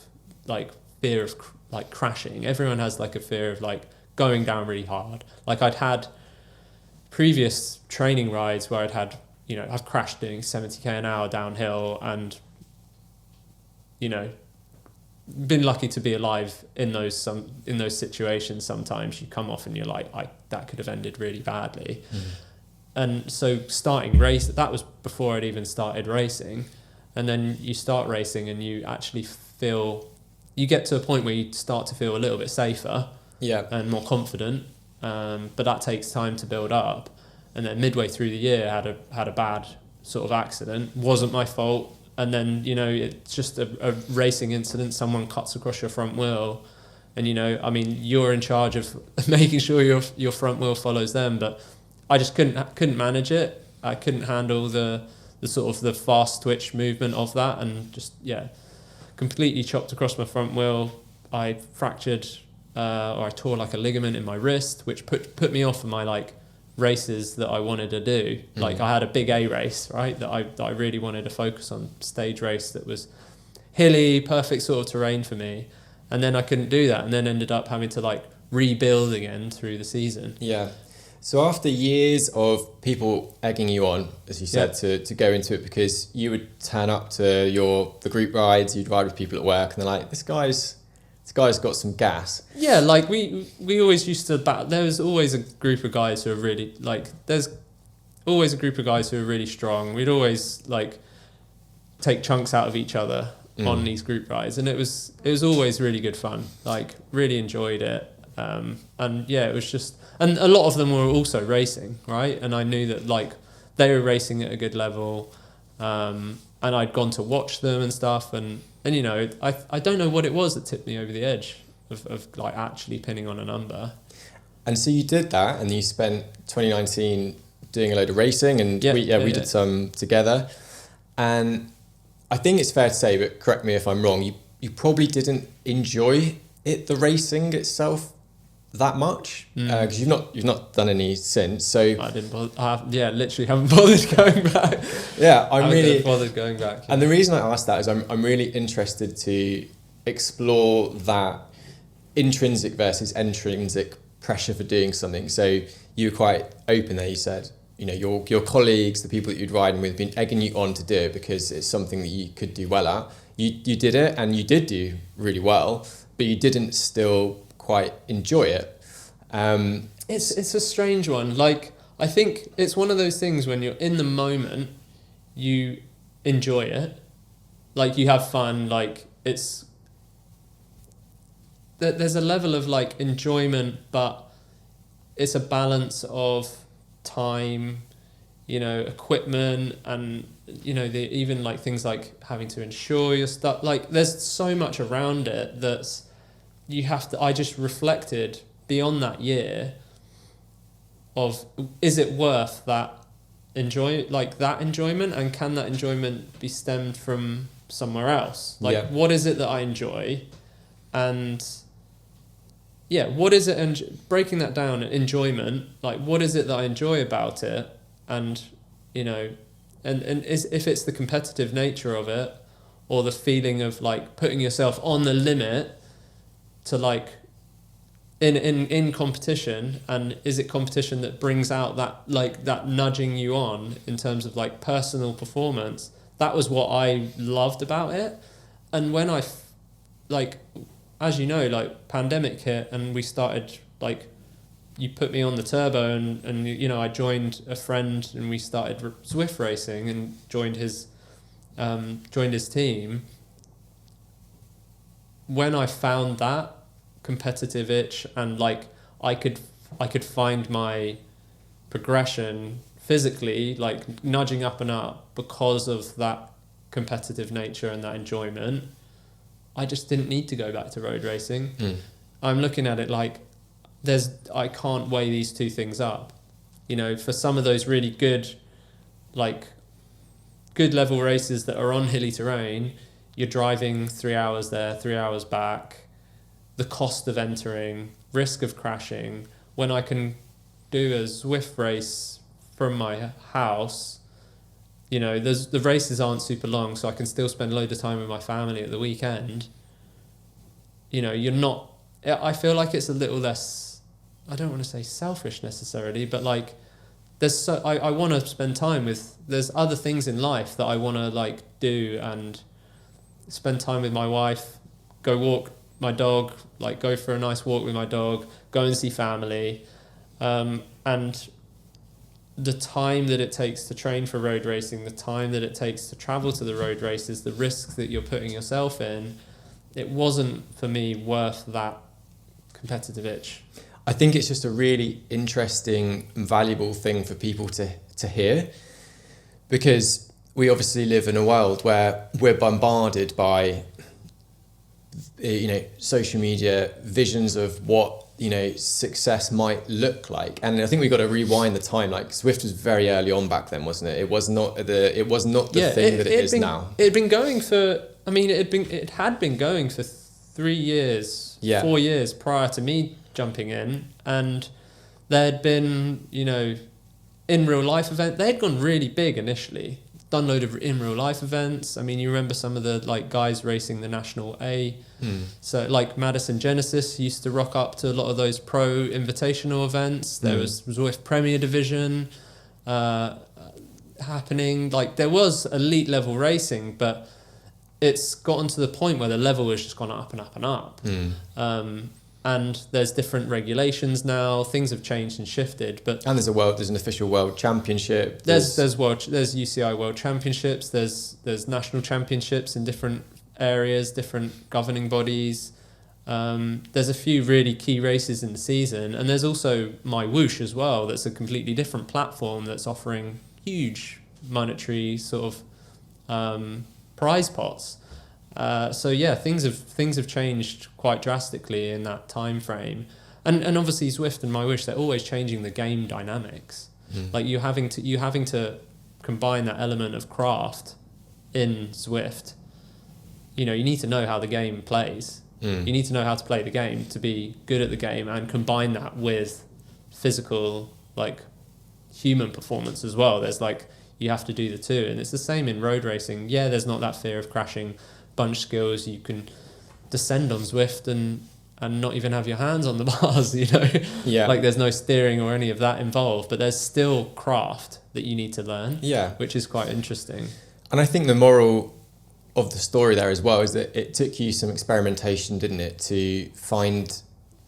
like fear of like crashing. Everyone has like a fear of like going down really hard. Like I'd had previous training rides where I've crashed doing 70k an hour downhill, and been lucky to be alive in those situations. Sometimes you come off and you're like, that could have ended really badly. And so starting race, that was before I'd even started racing. And then you start racing and you actually you get to a point where you start to feel a little bit safer and more confident. But that takes time to build up. And then midway through the year, had a bad sort of accident. Wasn't my fault. And then, it's just a racing incident. Someone cuts across your front wheel. And, you're in charge of making sure your front wheel follows them. But I just couldn't manage it. I couldn't handle the sort of the fast twitch movement of that, and just completely chopped across my front wheel. I fractured or I tore like a ligament in my wrist, which put me off of my like races that I wanted to do. Like I had a big A race, right, that I really wanted to focus on, stage race that was hilly, perfect sort of terrain for me, and then I couldn't do that, and then ended up having to like rebuild again through the season. So after years of people egging you on, as you said, to go into it, because you would turn up to the group rides, you'd ride with people at work, and they're like, this guy's got some gas. Yeah, like we always used to there was always a group of guys who are really like, there's always a group of guys who are really strong. We'd always like take chunks out of each other on these group rides, and it was always really good fun. Like really enjoyed it. And it was just, and a lot of them were also racing, right? And I knew that like they were racing at a good level, and I'd gone to watch them and stuff, and I don't know what it was that tipped me over the edge of like actually pinning on a number. And so you did that, and you spent 2019 doing a load of racing, and we did some together. And I think it's fair to say, but correct me if I'm wrong, you probably didn't enjoy the racing itself that much, because you've not done any since. So I didn't bother. Literally haven't bothered going back. I'm really bothered going back. And the reason I asked that is I'm really interested to explore that intrinsic versus extrinsic pressure for doing something. So you were quite open there. You said, your colleagues, the people that you'd riding with, been egging you on to do it because it's something that you could do well at. You did it, and you did do really well, but you didn't still quite enjoy it. It's a strange one. Like, I think it's one of those things when you're in the moment, you enjoy it, like you have fun, like there's a level of like enjoyment, but it's a balance of time, equipment, and even like things like having to insure your stuff. Like there's so much around it that's I just reflected beyond that year of, is it worth that enjoy like that enjoyment, and can that enjoyment be stemmed from somewhere else? Like, what is it that I enjoy, and what is it? And breaking that down, enjoyment, like what is it that I enjoy about it, and and if it's the competitive nature of it, or the feeling of like putting yourself on the limit to like in competition, and is it competition that brings out that like that nudging you on in terms of like personal performance? That was what I loved about it. And when I like, as you know, like pandemic hit and we started like, you put me on the turbo and I joined a friend and we started Zwift racing and joined his team. When I found that competitive itch, and like I could find my progression physically, like nudging up and up because of that competitive nature and that enjoyment, I just didn't need to go back to road racing. I'm looking at it like I can't weigh these two things up. For some of those really good level races that are on hilly terrain, you're driving 3 hours there, 3 hours back, the cost of entering, risk of crashing. When I can do a Zwift race from my house, the races aren't super long, so I can still spend a load of time with my family at the weekend. I feel like it's a little less, I don't want to say selfish necessarily, but like I want to spend time with, there's other things in life that I want to like do and spend time with my wife, go walk my dog, like go for a nice walk with my dog, go and see family. And the time that it takes to train for road racing, the time that it takes to travel to the road races, the risks that you're putting yourself in, it wasn't for me worth that competitive itch. I think it's just a really interesting and valuable thing for people to hear, because we obviously live in a world where we're bombarded by social media visions of what success might look like, and I think we've got to rewind the time. Like Zwift was very early on back then, wasn't it? It was not the thing that it is now. It had been going for, it had been going for 3 years, 4 years prior to me jumping in, and there had been in real life event. They had gone really big initially, done a load of in real life events. You remember some of the like guys racing the National A. So like Madison Genesis used to rock up to a lot of those pro invitational events. There was Zwift Premier Division happening. Like there was elite level racing, but it's gotten to the point where the level has just gone up and up and up. And there's different regulations now. Things have changed and shifted, and there's an official world championship. There's UCI World Championships. There's national championships in different areas, different governing bodies. There's a few really key races in the season, and there's also My Whoosh as well. That's a completely different platform that's offering huge monetary sort of prize pots. Things have changed quite drastically in that time frame, and obviously Zwift and My Whoosh, they're always changing the game dynamics. Like you having to combine that element of craft in Zwift. You need to know how the game plays. You need to know how to play the game to be good at the game, and combine that with physical, like human performance as well. There's like, you have to do the two, and it's the same in road racing. There's not that fear of crashing. Bunch skills, you can descend on Zwift and not even have your hands on the bars, like there's no steering or any of that involved, but there's still craft that you need to learn, which is quite interesting. And I think the moral of the story there as well is that it took you some experimentation, didn't it, to find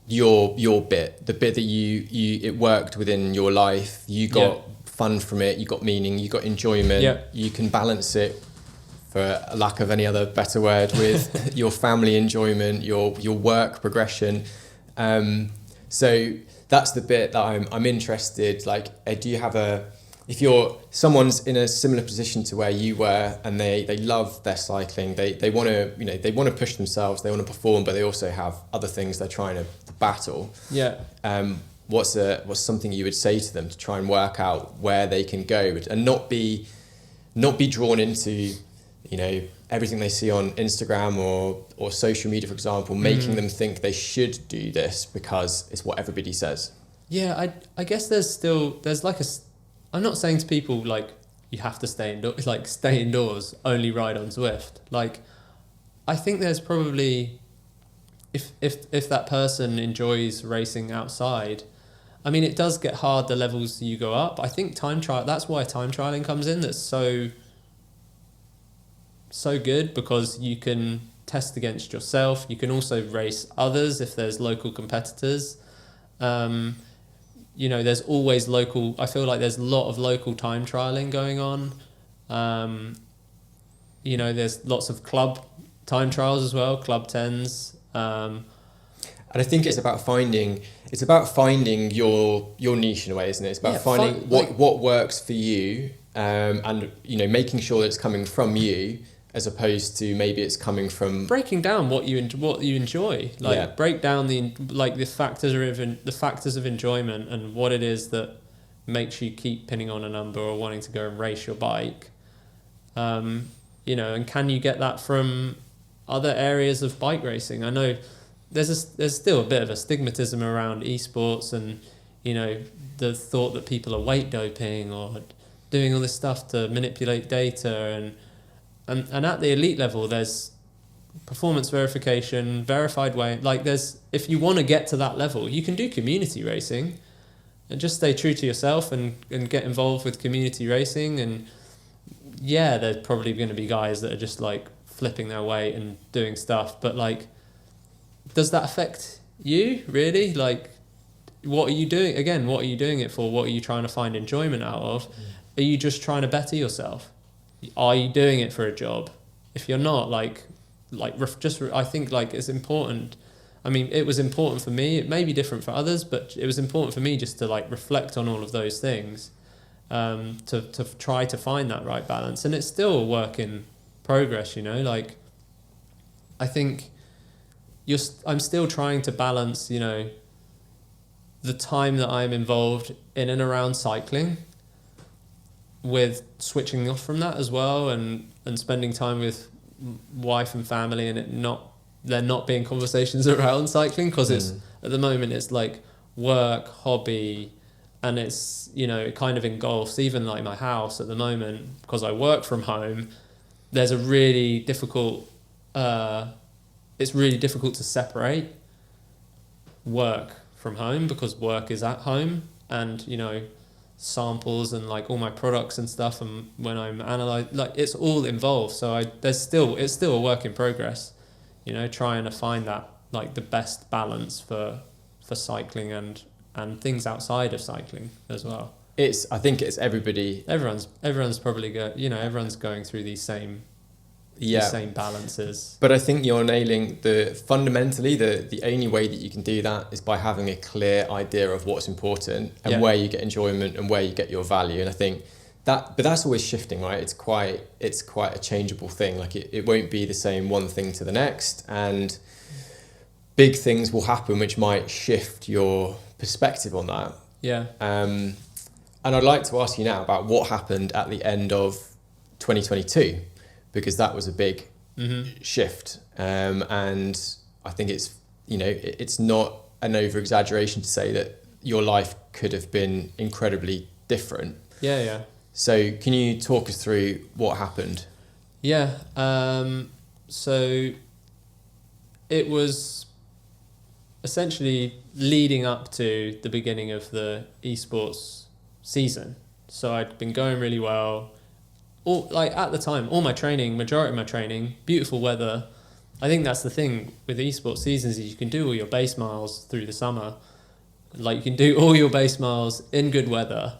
your bit, the bit that it worked within your life. You got fun from it, you got meaning, you got enjoyment, you can balance it, for lack of any other better word, with your family enjoyment, your work progression. So that's the bit that I'm interested. Like, do you have if someone's in a similar position to where you were, and they love their cycling, they want to push themselves, they want to perform, but they also have other things they're trying to battle. what's something you would say to them to try and work out where they can go and not be drawn into, everything they see on Instagram or social media, for example, making them think they should do this because it's what everybody says? Yeah, I guess there's like I'm not saying to people like you have to stay indoors, only ride on Zwift. Like, I think there's probably, if that person enjoys racing outside, I mean, it does get hard the levels you go up. I think that's why time trialing comes in. That's so good, because you can test against yourself. You can also race others if there's local competitors. There's always I feel like there's a lot of local time trialing going on. There's lots of club time trials as well, club 10s. And I think it's about finding your niche in a way, isn't it? It's about finding what works for you, and making sure that it's coming from you, as opposed to maybe it's coming from breaking down what you enjoy. Break down the factors of enjoyment and what it is that makes you keep pinning on a number or wanting to go and race your bike. And can you get that from other areas of bike racing? I know there's still a bit of a stigmatism around esports, and the thought that people are weight doping or doing all this stuff to manipulate data, and at the elite level there's performance verification, verified weight. If you want to get to that level, you can do community racing and just stay true to yourself and get involved with community racing. And yeah, there's probably going to be guys that are just like flipping their weight and doing stuff, but does that affect you really? What are you doing? Again, what are you doing it for? What are you trying to find enjoyment out of? Are you just trying to better yourself? Are you doing it for a job? If you're not, I think it's important. I mean, it was important for me. It may be different for others, but it was important for me just to reflect on all of those things, to try to find that right balance. And it's still a work in progress, I think I'm still trying to balance, the time that I'm involved in and around cycling with switching off from that as well, and spending time with wife and family, and there not being conversations around cycling, because it's at the moment it's work, hobby, and it's it kind of engulfs even my house at the moment, because I work from home. There's a really difficult it's really difficult to separate work from home, because work is at home, and samples and all my products and stuff, and when I'm analyzing, it's all involved. So it's still a work in progress, trying to find that the best balance for cycling and things outside of cycling as well. I think it's everybody. Everyone's probably everyone's going through these same balances. But I think you're nailing fundamentally the only way that you can do that is by having a clear idea of what's important and where you get enjoyment and where you get your value. And I think but that's always shifting, right? It's quite a changeable thing. It won't be the same one thing to the next, and big things will happen which might shift your perspective on that. Yeah. And I'd like to ask you now about what happened at the end of 2022. Because that was a big shift, and I think it's not an over-exaggeration to say that your life could have been incredibly different. Yeah. So can you talk us through what happened? Yeah. So it was essentially leading up to the beginning of the esports season. So I'd been going really well. At the time, majority of my training, beautiful weather. I think that's the thing with esports seasons, is you can do all your base miles through the summer. You can do all your base miles in good weather,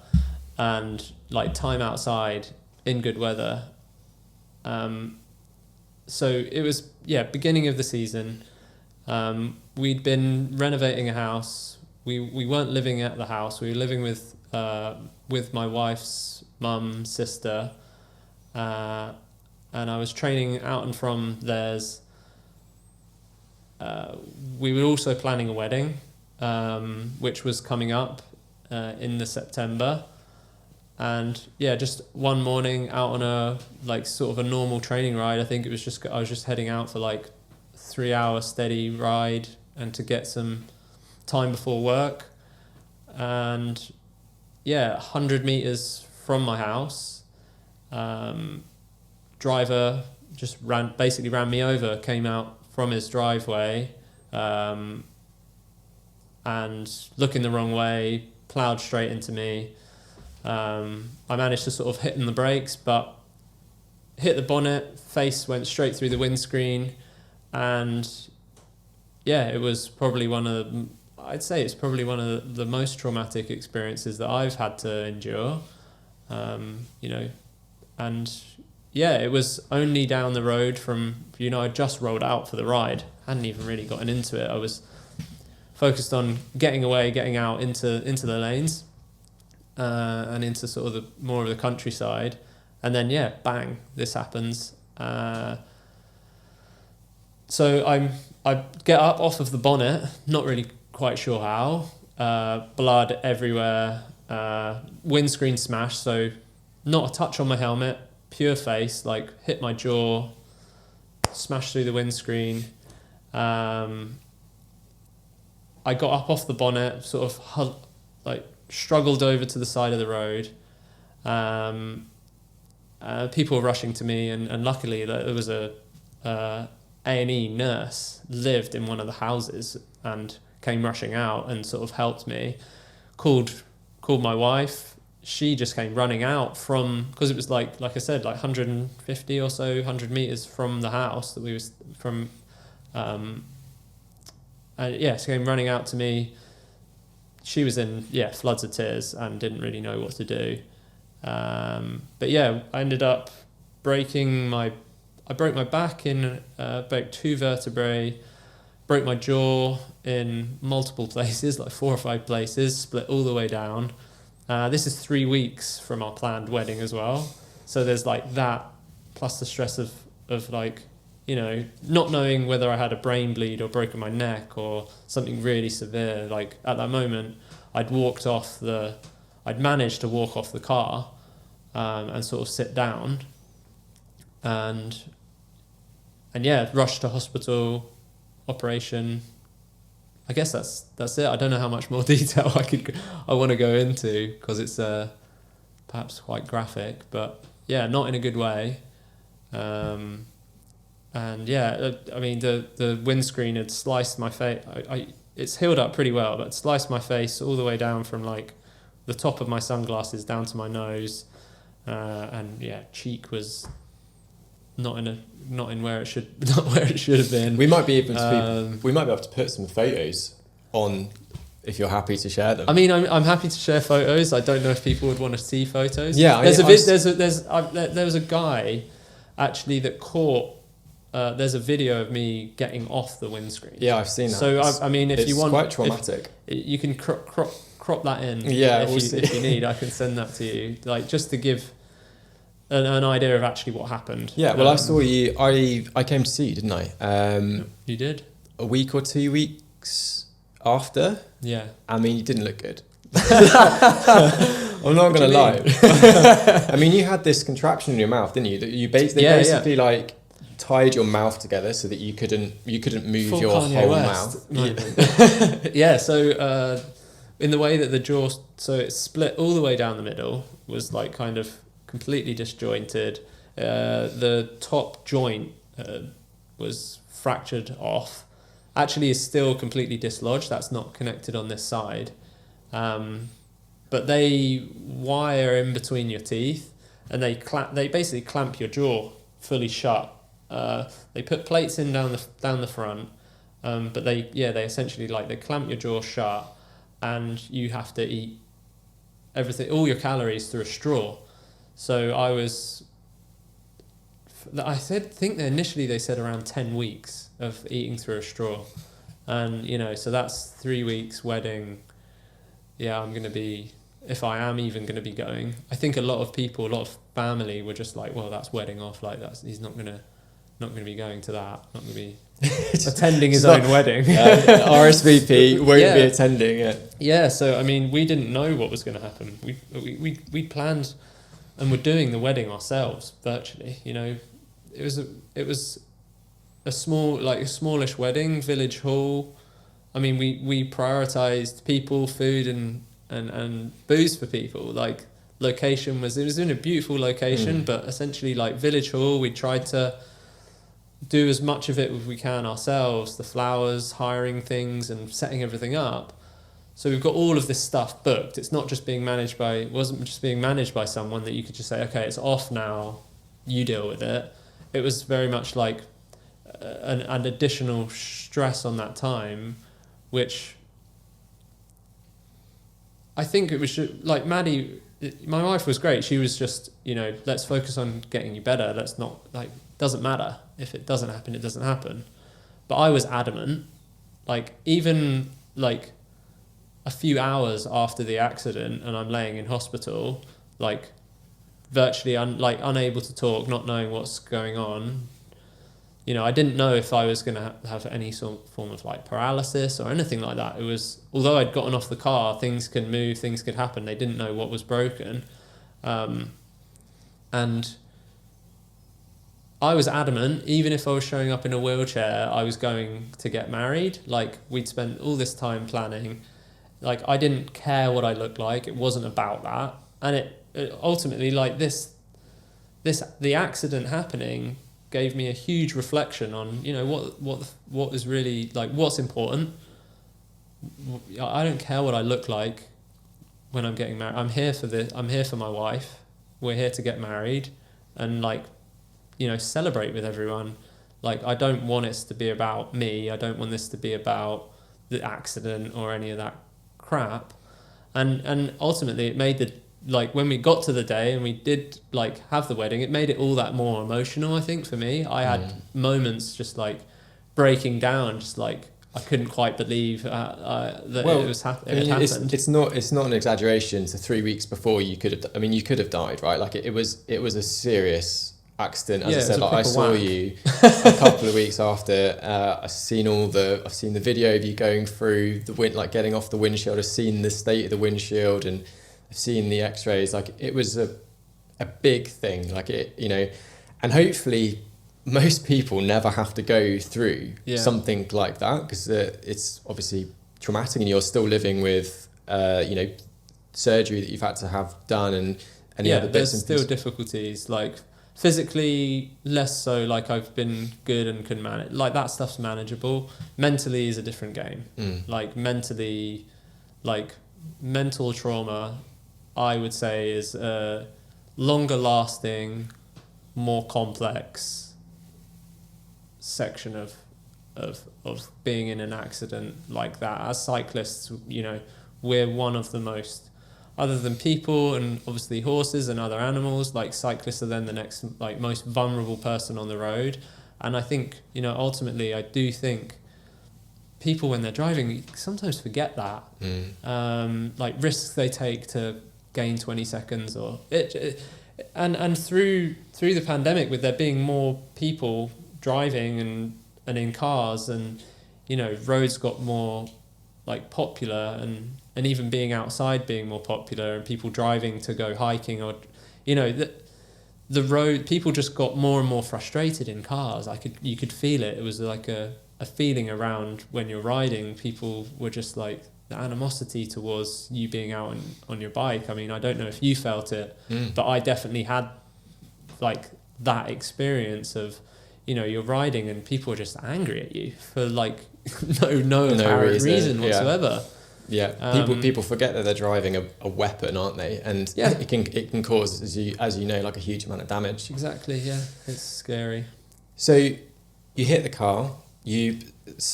and time outside in good weather. So it was, beginning of the season. We'd been renovating a house. We weren't living at the house. We were living with my wife's mum, sister. And I was training out and from theirs. We were also planning a wedding, which was coming up in the September. And yeah, just one morning out on a like sort of a normal training ride. I think I was just heading out for like 3 hour steady ride and to get some time before work. And yeah, 100 meters from my house, driver just ran me over, came out from his driveway, and looking the wrong way, ploughed straight into me. I managed to sort of hit on the brakes, but hit the bonnet, face went straight through the windscreen, and yeah, it was probably I'd say it's probably one of the most traumatic experiences that I've had to endure, you know, and yeah, it was only down the road from, you know, I just rolled out for the ride, hadn't even really gotten into it. I was focused on getting away, getting out into the lanes, and into sort of more of the countryside, and then yeah, bang, this happens. So I get up off of the bonnet, not really quite sure how, blood everywhere, windscreen smash, so not a touch on my helmet, pure face, like hit my jaw, smashed through the windscreen. I got up off the bonnet, sort of struggled over to the side of the road. People were rushing to me, and luckily there was a A&E nurse lived in one of the houses and came rushing out and sort of helped me. Called my wife. She just came running out because it was like I said, like 150 or so, 100 meters from the house that we was from. And yeah, she came running out to me. She was in floods of tears and didn't really know what to do. But yeah, I ended up I broke my back in, broke 2 vertebrae, broke my jaw in multiple places, like 4 or 5 places, split all the way down. This is 3 weeks from our planned wedding as well. So there's like that, plus the stress of like, you know, not knowing whether I had a brain bleed or broken my neck or something really severe. Like at that moment, I'd managed to walk off the car, and sort of sit down, and yeah, rushed to hospital, operation. I guess that's it. I don't know how much more detail I want to go into, because it's perhaps quite graphic, but yeah, not in a good way. And yeah, I mean the windscreen had sliced my face. It's healed up pretty well, but it sliced my face all the way down from like the top of my sunglasses down to my nose, and yeah, cheek was not where it should have been. We might be able to put some photos on if you're happy to share them. I mean, I'm happy to share photos. I don't know if people would want to see photos. Yeah, there was a guy actually that caught. There's a video of me getting off the windscreen. Yeah, I've seen that. So I mean, if you want, it's quite traumatic. You can crop that in. Yeah, if you need, I can send that to you. Like just to give an idea of actually what happened. Yeah, well, I saw you. I came to see you, didn't I? You did. A week or 2 weeks after. Yeah. I mean, you didn't look good. I'm not gonna lie. I mean, you had this contraption in your mouth, didn't you? That they basically like tied your mouth together so that you couldn't move Full your Kanye whole West mouth. Yeah. So in the way that the jaw, so it split all the way down the middle, was like kind of completely disjointed. The top joint was fractured off. Actually, is still completely dislodged. That's not connected on this side. But they wire in between your teeth, and they basically clamp your jaw fully shut. They put plates in down the front, but they essentially they clamp your jaw shut, and you have to eat all your calories through a straw. So think that initially they said around 10 weeks of eating through a straw, and so that's 3 weeks wedding. Yeah, I'm gonna be, if I am even gonna be going. I think a lot of family were just like, well, that's wedding off. Like he's not gonna be going to that. Not gonna be attending his own wedding. RSVP won't Yeah. be attending it. Yeah, so I mean, we didn't know what was going to happen. We planned, and we're doing the wedding ourselves virtually. You know, it was a smallish wedding, village hall. I mean, we prioritized people, food, and booze for people. Like, location it was in a beautiful location, but essentially like village hall. We tried to do as much of it as we can ourselves, the flowers, hiring things and setting everything up. So we've got all of this stuff booked. It wasn't just being managed by someone that you could just say, okay, it's off now, you deal with it. It was very much like an additional stress on that time, which I think it was like Maddie, my wife was great. She was just, you know, let's focus on getting you better. Let's not, like, doesn't matter. If it doesn't happen, it doesn't happen. But I was adamant, like, even like a few hours after the accident and I'm laying in hospital, like virtually unable to talk, not knowing what's going on. You know, I didn't know if I was going to have any form of like paralysis or anything like that. It was, although I'd gotten off the car, things can move, things could happen. They didn't know what was broken. And I was adamant, even if I was showing up in a wheelchair, I was going to get married. Like, we'd spent all this time planning. Like, I didn't care what I looked like. It wasn't about that. And it ultimately, like, the accident happening gave me a huge reflection on, you know, what is really, like, what's important. I don't care what I look like when I'm getting married. I'm here for my wife. We're here to get married and, like, you know, celebrate with everyone. Like, I don't want it to be about me. I don't want this to be about the accident or any of that crap. And ultimately it made when we got to the day and we did, like, have the wedding, it made it all that more emotional, I think, for me. I had moments just, like, breaking down, just, like, I couldn't quite believe that it was happened. It's not an exaggeration. So 3 weeks before you could have died, right? Like, it was a serious accident. As I said, like, I saw you a couple of weeks after. I've seen the video of you going through the wind, like getting off the windshield. I've seen the state of the windshield, and I've seen the X-rays. Like, it was a big thing. Like, it, you know, and hopefully most people never have to go through something like that, because it's obviously traumatic, and you're still living with you know, surgery that you've had to have done, and any other bits and pieces. There's still difficulties, like, physically less so. Like, I've been good and can manage, like, that stuff's manageable. Mentally is a different game. Like, mentally, like, mental trauma, I would say, is a longer lasting, more complex section of being in an accident like that. As cyclists, you know, we're one of the most, other than people and obviously horses and other animals, like, cyclists are then the next, like, most vulnerable person on the road. And I think, you know, ultimately, I do think people, when they're driving, sometimes forget that. Like, risks they take to gain 20 seconds or and through the pandemic, with there being more people driving and in cars, and, you know, roads got more, like, popular, and even being outside being more popular, and people driving to go hiking, or, you know, the road, people just got more and more frustrated in cars. You could feel it. It was like a feeling around when you're riding. People were just, like, the animosity towards you being out on your bike. I mean, I don't know if you felt it, but I definitely had, like, that experience of, you know, you're riding and people are just angry at you for, like, no apparent reason whatsoever. Yeah, people forget that they're driving a weapon, aren't they? And it can cause, as you know, like, a huge amount of damage. Exactly. Yeah, it's scary. So you hit the car. You,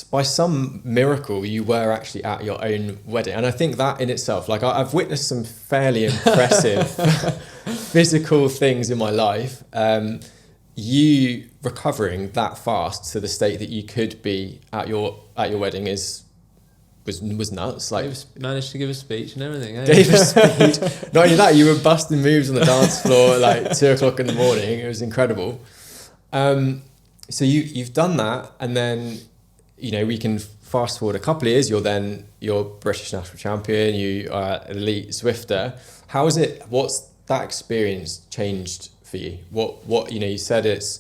by some miracle, you were actually at your own wedding, and I think that in itself, like, I've witnessed some fairly impressive physical things in my life. You recovering that fast to the state that you could be at your wedding was nuts. Like, managed to give a speech and everything. Eh? Gave a speech. Not only that, you were busting moves on the dance floor at, like, 2:00 in the morning. It was incredible. So you've done that, and then, you know, we can fast forward a couple of years. You're British national champion. You are elite Zwifter. What's that experience changed for you? What you know? You said it's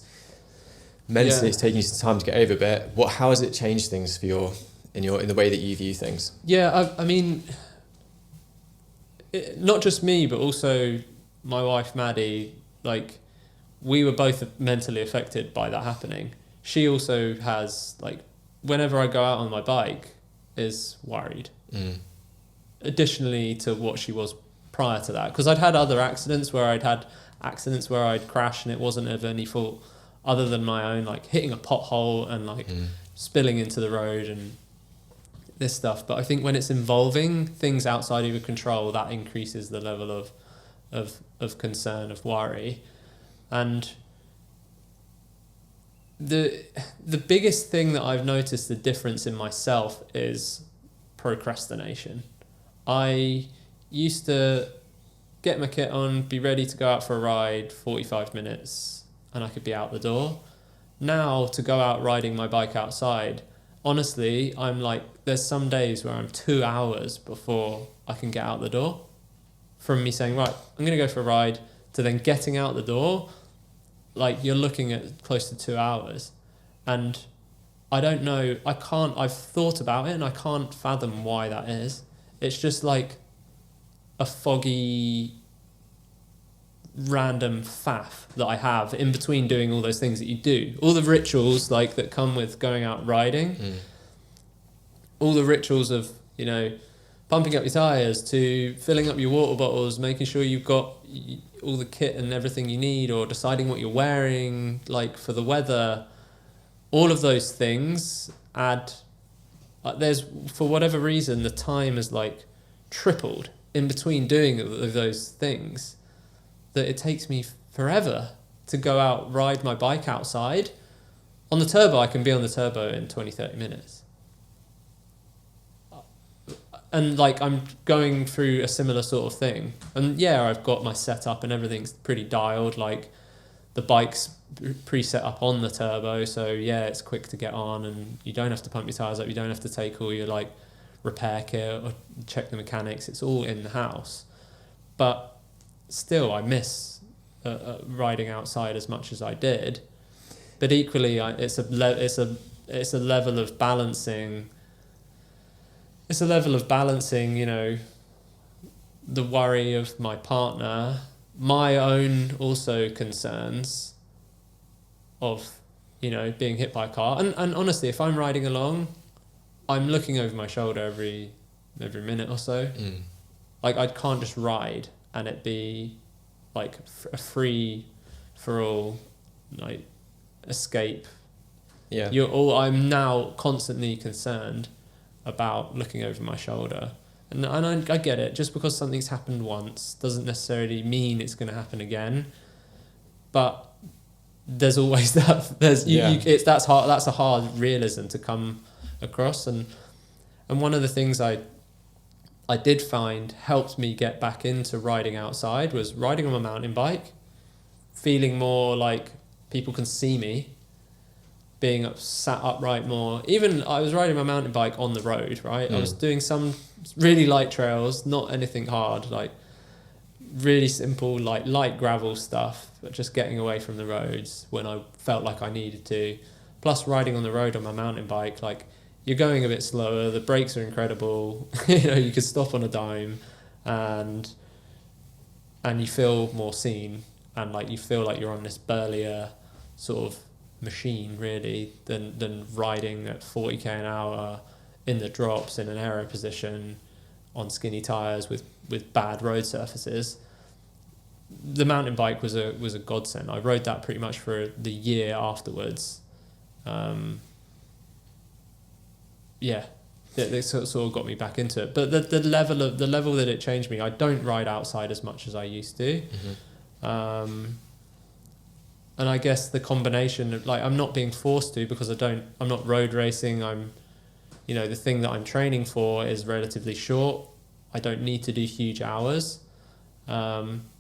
mentally it's taking you some time to get over a bit. How has it changed things for in the way that you view things? Yeah, I mean, not just me, but also my wife Maddie. Like, we were both mentally affected by that happening. She also has, like, whenever I go out on my bike, is worried. Additionally to what she was prior to that, because I'd had other accidents where I'd crash and it wasn't of any fault other than my own, like hitting a pothole and like spilling into the road and this stuff. But I think when it's involving things outside of your control, that increases the level of concern, of worry. And the biggest thing that I've noticed the difference in myself is procrastination. I used to get my kit on, be ready to go out for a ride, 45 minutes, and I could be out the door. Now, to go out riding my bike outside, honestly, I'm like, there's some days where I'm 2 hours before I can get out the door. From me saying, right, I'm going to go for a ride, to then getting out the door, like, you're looking at close to 2 hours. And I don't know, I've thought about it and I can't fathom why that is. It's just like a foggy, random faff that I have in between doing all those things that you do. All the rituals like that come with going out riding. All the rituals of, you know, pumping up your tyres, to filling up your water bottles, making sure you've got all the kit and everything you need, or deciding what you're wearing, like for the weather. All of those things add, there's, for whatever reason, the time is like tripled in between doing those things, that it takes me forever to go out, ride my bike outside. On the turbo, I can be on the turbo in 20-30 minutes. And like, I'm going through a similar sort of thing. And yeah, I've got my setup and everything's pretty dialed. Like, the bike's pre-set up on the turbo, so yeah, it's quick to get on, and you don't have to pump your tyres up, you don't have to take all your like repair kit or check the mechanics, it's all in the house. But still, I miss riding outside as much as I did. But equally, it's a level of balancing. It's a level of balancing, you know, the worry of my partner, my own also concerns of, you know, being hit by a car. And honestly, if I'm riding along, I'm looking over my shoulder every minute or so. Like, I can't just ride and it be like a free for all, like, escape. Yeah. I'm now constantly concerned about looking over my shoulder. And I get it. Just because something's happened once doesn't necessarily mean it's going to happen again. But there's always that. That's hard. That's a hard realism to come across. And one of the things I did find helped me get back into riding outside was riding on a mountain bike, feeling more like people can see me, being sat upright more. Even I was riding my mountain bike on the road, right? I was doing some really light trails, not anything hard, like really simple, like light gravel stuff, but just getting away from the roads when I felt like I needed to. Plus, riding on the road on my mountain bike, like, you're going a bit slower, the brakes are incredible, you know, you could stop on a dime, and you feel more seen, and like you feel like you're on this burlier sort of machine really than riding at 40k an hour in the drops in an aero position on skinny tires with bad road surfaces. The mountain bike was a godsend. I rode that pretty much for the year afterwards. It sort of got me back into it. But the level that it changed me, I don't ride outside as much as I used to. And I guess the combination of, like, I'm not being forced to, because I'm not road racing. You know, the thing that I'm training for is relatively short. I don't need to do huge hours.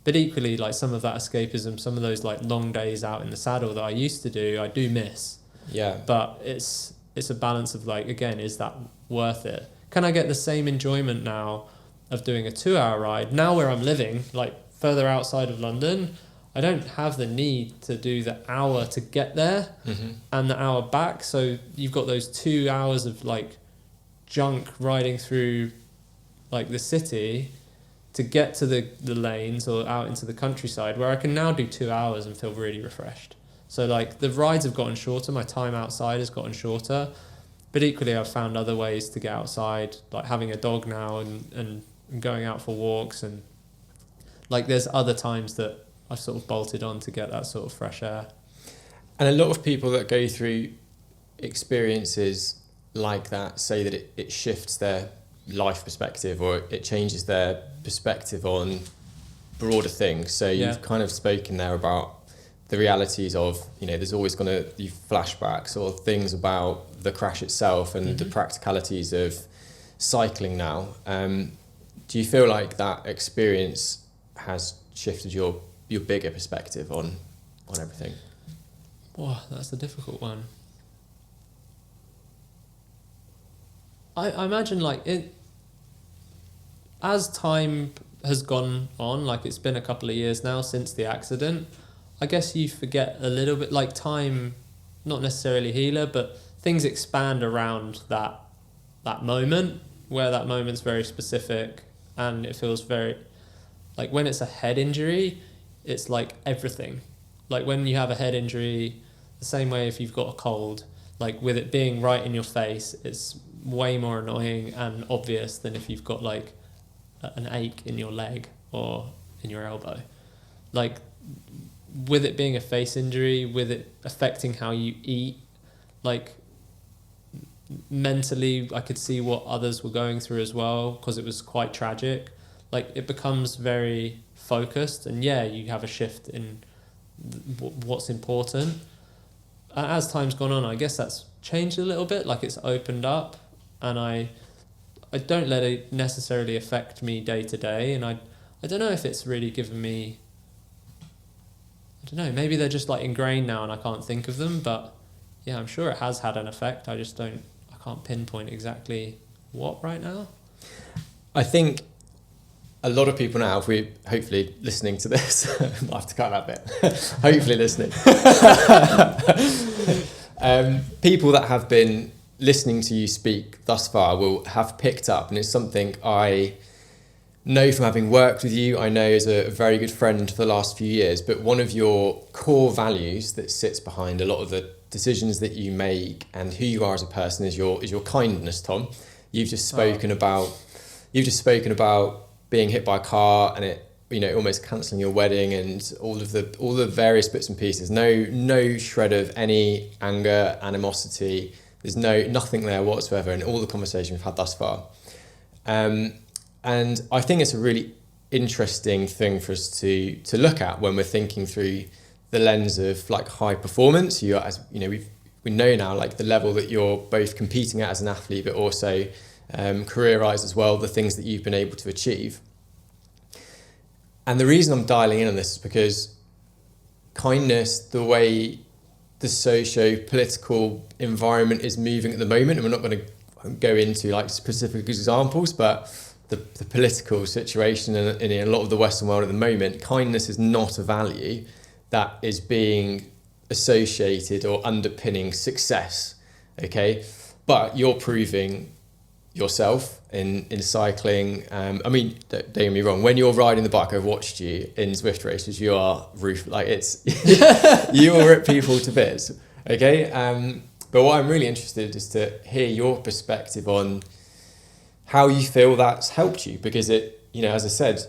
But equally, like some of that escapism, some of those like long days out in the saddle that I used to do, I do miss. Yeah. But it's a balance of like, again, is that worth it? Can I get the same enjoyment now of doing a 2-hour ride? Now where I'm living, like further outside of London, I don't have the need to do the hour to get there and the hour back. So you've got those 2 hours of like junk riding through like the city to get to the lanes or out into the countryside, where I can now do 2 hours and feel really refreshed. So like the rides have gotten shorter, my time outside has gotten shorter, but equally I've found other ways to get outside, like having a dog now and going out for walks, and like there's other times that I've sort of bolted on to get that sort of fresh air. And a lot of people that go through experiences like that say that it shifts their life perspective, or it changes their perspective on broader things. So you've kind of spoken there about the realities of, you know, there's always going to be flashbacks or things about the crash itself and the practicalities of cycling now. Do you feel like that experience has shifted your bigger perspective on everything? Wow, that's a difficult one. I imagine like it, as time has gone on, like it's been a couple of years now since the accident, I guess you forget a little bit, like time, not necessarily healer, but things expand around that moment, where that moment's very specific, and it feels very, like when it's a head injury, it's like everything. Like when you have a head injury, the same way if you've got a cold, like with it being right in your face, it's way more annoying and obvious than if you've got like an ache in your leg or in your elbow. Like with it being a face injury, with it affecting how you eat, like mentally I could see what others were going through as well, because it was quite tragic. Like it becomes very focused, and you have a shift in what's important. As time's gone on, I guess that's changed a little bit, like it's opened up, and I don't let it necessarily affect me day to day, and I don't know if it's really given me, I don't know, maybe they're just like ingrained now and I can't think of them, but yeah, I'm sure it has had an effect. I can't pinpoint exactly what right now. I think a lot of people now, if we're hopefully listening to this, I'll have to cut that bit, hopefully listening, people that have been listening to you speak thus far will have picked up, and it's something I know from having worked with you, I know as a very good friend for the last few years, but one of your core values that sits behind a lot of the decisions that you make and who you are as a person is your kindness, Tom. You've just spoken about being hit by a car and it, you know, almost cancelling your wedding and all the various bits and pieces. No shred of any anger, animosity. There's nothing there whatsoever in all the conversation we've had thus far. And I think it's a really interesting thing for us to look at when we're thinking through the lens of like high performance. We know now like the level that you're both competing at as an athlete, but also career-wise as well, the things that you've been able to achieve. And the reason I'm dialing in on this is because kindness, the way the socio-political environment is moving at the moment, and we're not going to go into like specific examples, but the political situation in a lot of the Western world at the moment, kindness is not a value that is being associated or underpinning success, okay? But you're proving yourself in cycling. I mean, don't get me wrong, when you're riding the bike, I've watched you in Zwift races, you are you will rip people to bits, okay? But what I'm really interested is to hear your perspective on how you feel that's helped you, because it, you know, as I said,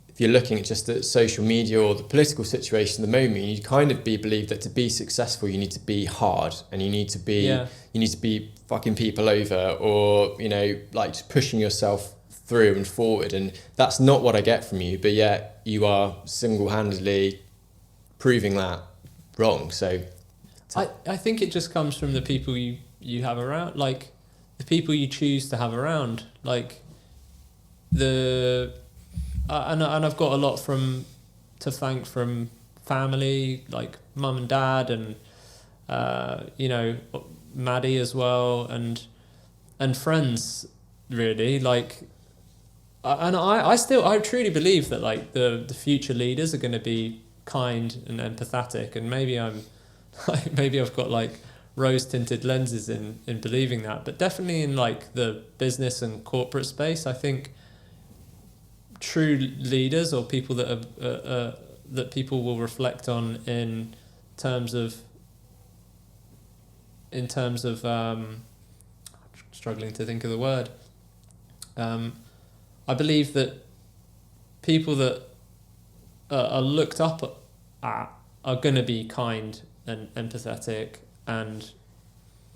if you're looking at just the social media or the political situation at the moment, you'd kind of believe that to be successful, you need to be hard and you need to be fucking people over, or, you know, like just pushing yourself through and forward. And that's not what I get from you, but yet you are single-handedly proving that wrong. So I think it just comes from the people you have around, like the people you choose to have around, like and I've got a lot to thank from family, like mum and dad, and Maddie as well, and friends, really. Like, I truly believe that like the future leaders are going to be kind and empathetic, and maybe I've got like rose tinted lenses in believing that, but definitely in like the business and corporate space, I think true leaders, or people that are that people will reflect on in terms of struggling to think of the word. I believe that people that are looked up at are going to be kind and empathetic and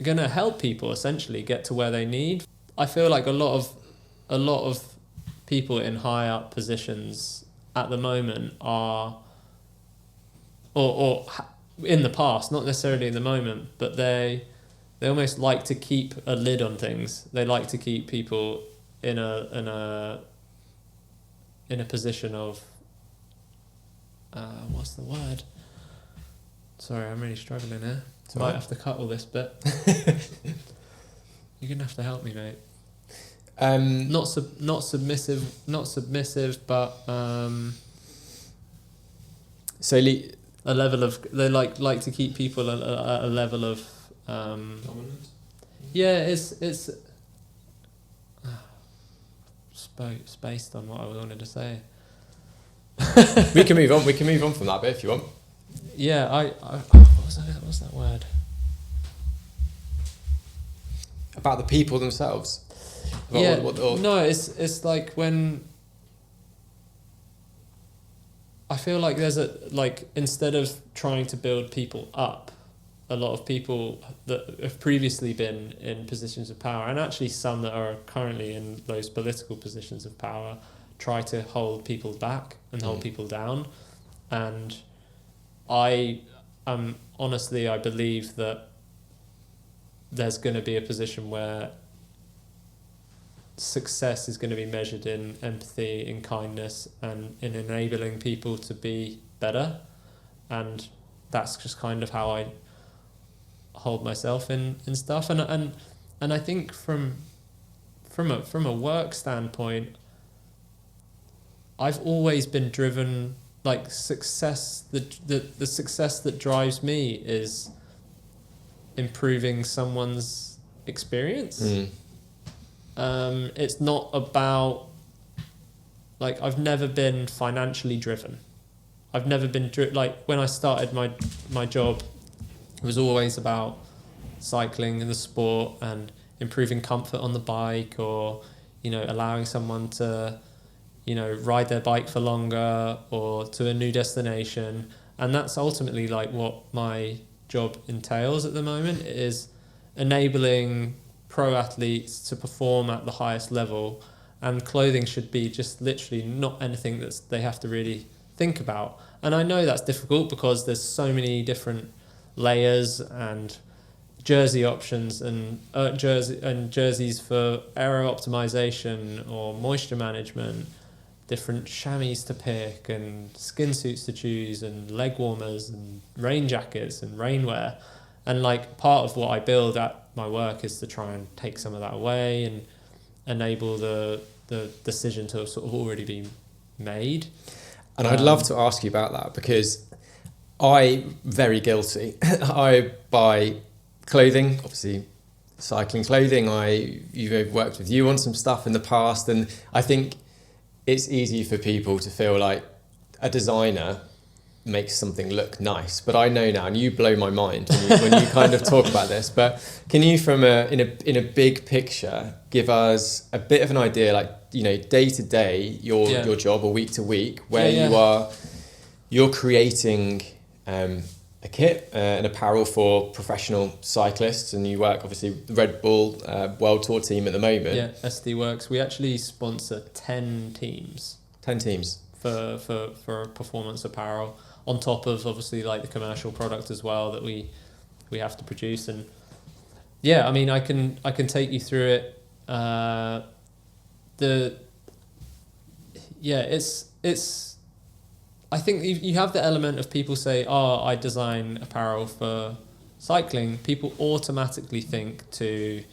going to help people essentially get to where they need. I feel like a lot of people in high up positions at the moment are, or in the past, not necessarily in the moment, but they almost like to keep a lid on things. They like to keep people in a position of what's the word? Sorry, I'm really struggling here. Might have to cut all this bit. You're gonna have to help me, mate. Not submissive, but so a level of, they like to keep people at a level of dominant. Yeah, it's spaced on what I wanted to say. We can move on. We can move on from that bit if you want. Yeah, what's that word? About the people themselves. About Yeah, no, it's like when I feel like there's instead of trying to build people up, a lot of people that have previously been in positions of power, and actually some that are currently in those political positions of power, try to hold people back and hold people down. And I believe that there's going to be a position where success is going to be measured in empathy, in kindness, and in enabling people to be better. And that's just kind of how I hold myself in stuff. And I think from a work standpoint, I've always been driven, like, success. The success that drives me is improving someone's experience. It's not about, like, I've never been financially driven. I've never been like, when I started my job, it was always about cycling and the sport and improving comfort on the bike, or, allowing someone to, ride their bike for longer or to a new destination. And that's ultimately like what my job entails at the moment, is enabling pro athletes to perform at the highest level. And clothing should be just literally not anything that they have to really think about. And I know that's difficult because there's so many different layers and jersey options and jerseys for aero optimization or moisture management, different chamois to pick and skin suits to choose and leg warmers and rain jackets and rainwear. And like, part of what I build at my work is to try and take some of that away and enable the decision to sort of already be made. And I'd love to ask you about that, because I'm very guilty. I buy clothing, obviously cycling clothing. I've worked with you on some stuff in the past, and I think it's easy for people to feel like a designer makes something look nice. But I know now, and you blow my mind when you kind of talk about this, but can you, in a big picture, give us a bit of an idea, like, day to day, your job, or week to week, where you're creating a kit, an apparel for professional cyclists, and you work obviously with the Red Bull World Tour team at the moment. Yeah, SD Works. We actually sponsor 10 teams. 10 teams for performance apparel, on top of obviously like the commercial product as well that we have to produce. And yeah, I mean, I can take you through it. it's. I think you have the element of people say, "Oh, I design apparel for cycling." People automatically think to,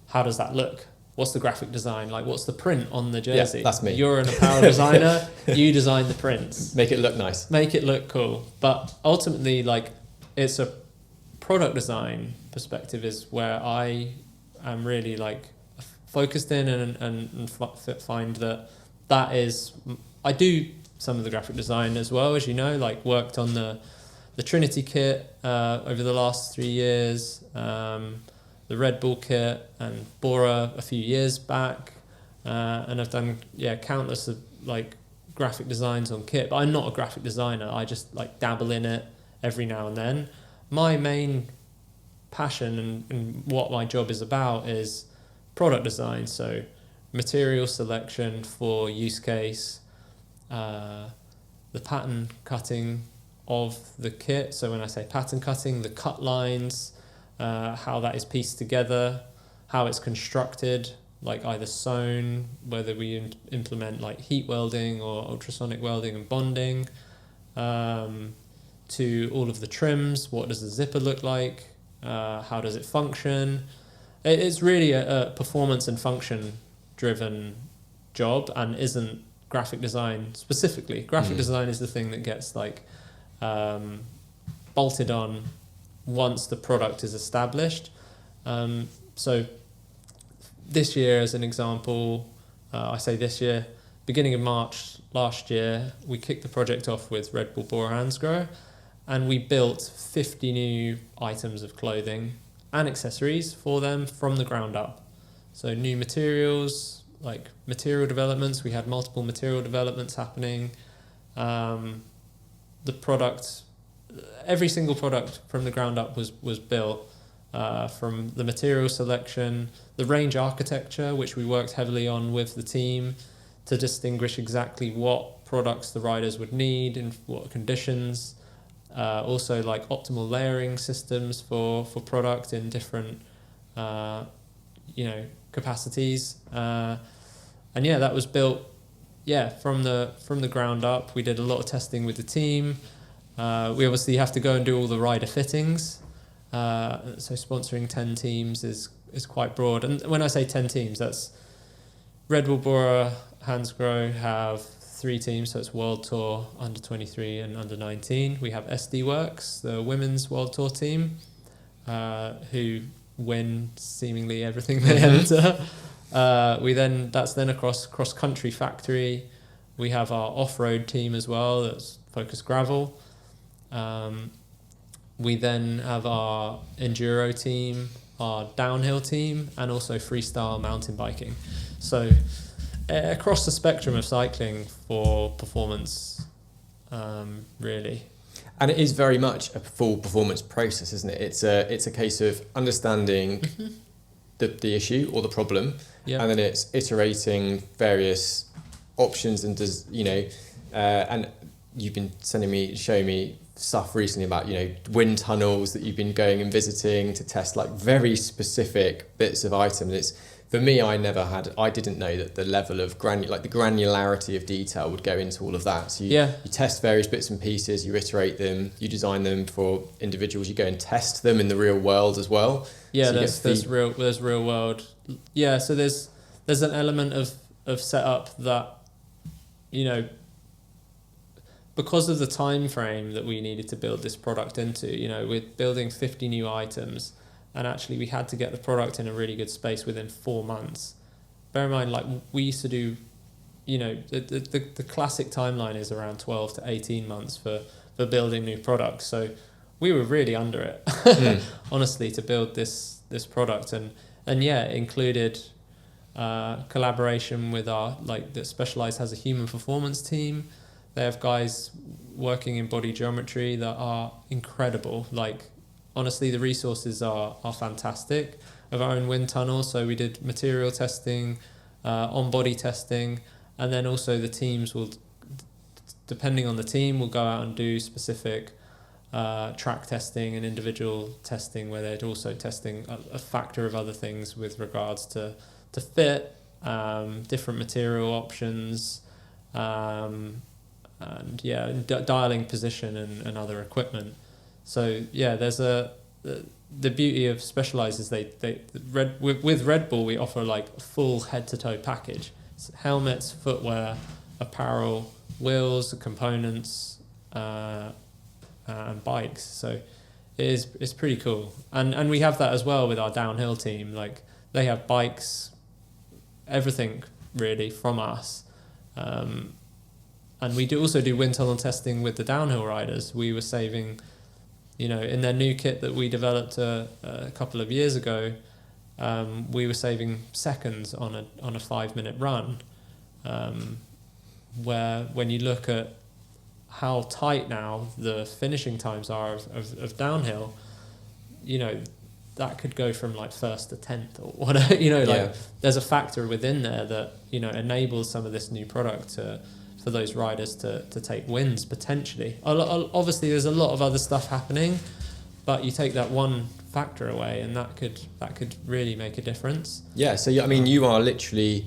how does that look? What's the graphic design? Like, what's the print on the jersey? Yeah, that's me. You're an apparel designer. You design the prints. Make it look nice. Make it look cool. But ultimately, like, it's a product design perspective is where I am really like focused in and find that is, I do some of the graphic design as well, as you know, like worked on the Trinity kit over the last 3 years, the Red Bull kit and Bora a few years back, and I've done countless of like graphic designs on kit, but I'm not a graphic designer. I just like dabble in it every now and then. My main passion and what my job is about is product design, so material selection for use case, the pattern cutting of the kit. So when I say pattern cutting, the cut lines, how that is pieced together, how it's constructed, like either sewn, whether we implement like heat welding or ultrasonic welding and bonding, to all of the trims. What does the zipper look like? How does it function? It's really a performance and function driven job, and isn't graphic design specifically. Graphic design is the thing that gets like bolted on once the product is established. So this year, as an example, I say this year, beginning of March last year, we kicked the project off with Red Bull Bora Hansgrohe, and we built 50 new items of clothing and accessories for them from the ground up. So new materials, like material developments. We had multiple material developments happening. The product, every single product from the ground up was built, from the material selection, the range architecture, which we worked heavily on with the team to distinguish exactly what products the riders would need in what conditions. Also like optimal layering systems for product in different capacities, and that was built from the ground up. We did a lot of testing with the team. We obviously have to go and do all the rider fittings, so sponsoring 10 teams is quite broad. And when I say 10 teams, that's Red Bull Bora Hansgrohe have 3 teams, so it's World Tour, under 23 and under 19. We have SD Works, the women's World Tour team, who win seemingly everything they enter. That's then across cross country factory. We have our off-road team as well, that's Focus Gravel. We then have our enduro team, our downhill team, and also freestyle mountain biking. So across the spectrum of cycling for performance, really. And it is very much a full performance process, isn't it? It's a case of understanding the issue or the problem, and then it's iterating various options and and you've been showing me stuff recently about wind tunnels that you've been going and visiting to test like very specific bits of items. It's, for me, I didn't know that the level of the granularity of detail would go into all of that. So you test various bits and pieces, you iterate them, you design them for individuals, you go and test them in the real world as well. Yeah, so there's real world. Yeah, so there's an element of setup that, because of the time frame that we needed to build this product into, we're building 50 new items. And actually, we had to get the product in a really good space within 4 months. Bear in mind, like we used to do, the classic timeline is around 12 to 18 months for building new products. So we were really under it, honestly, to build this product. And it included collaboration with our, that Specialized has a human performance team. They have guys working in body geometry that are incredible. Honestly, the resources are fantastic of our own wind tunnel. So we did material testing, on-body testing, and then also the teams will, depending on the team, will go out and do specific track testing and individual testing, where they're also testing a factor of other things with regards to fit, different material options, and dialing position and other equipment. So yeah, there's the beauty of Specialized is with Red Bull we offer like a full head to toe package. It's helmets, footwear, apparel, wheels, components, and bikes. So it's pretty cool. And we have that as well with our downhill team. Like they have bikes, everything really from us. And we also do wind tunnel testing with the downhill riders. We were saving, in their new kit that we developed a couple of years ago, we were saving seconds on a 5-minute run. Where when you look at how tight now the finishing times are of downhill, that could go from like first to 10th or whatever. There's a factor within there that enables some of this new product for those riders to take wins potentially. Obviously there's a lot of other stuff happening, but you take that one factor away and that could really make a difference. Yeah, so you are literally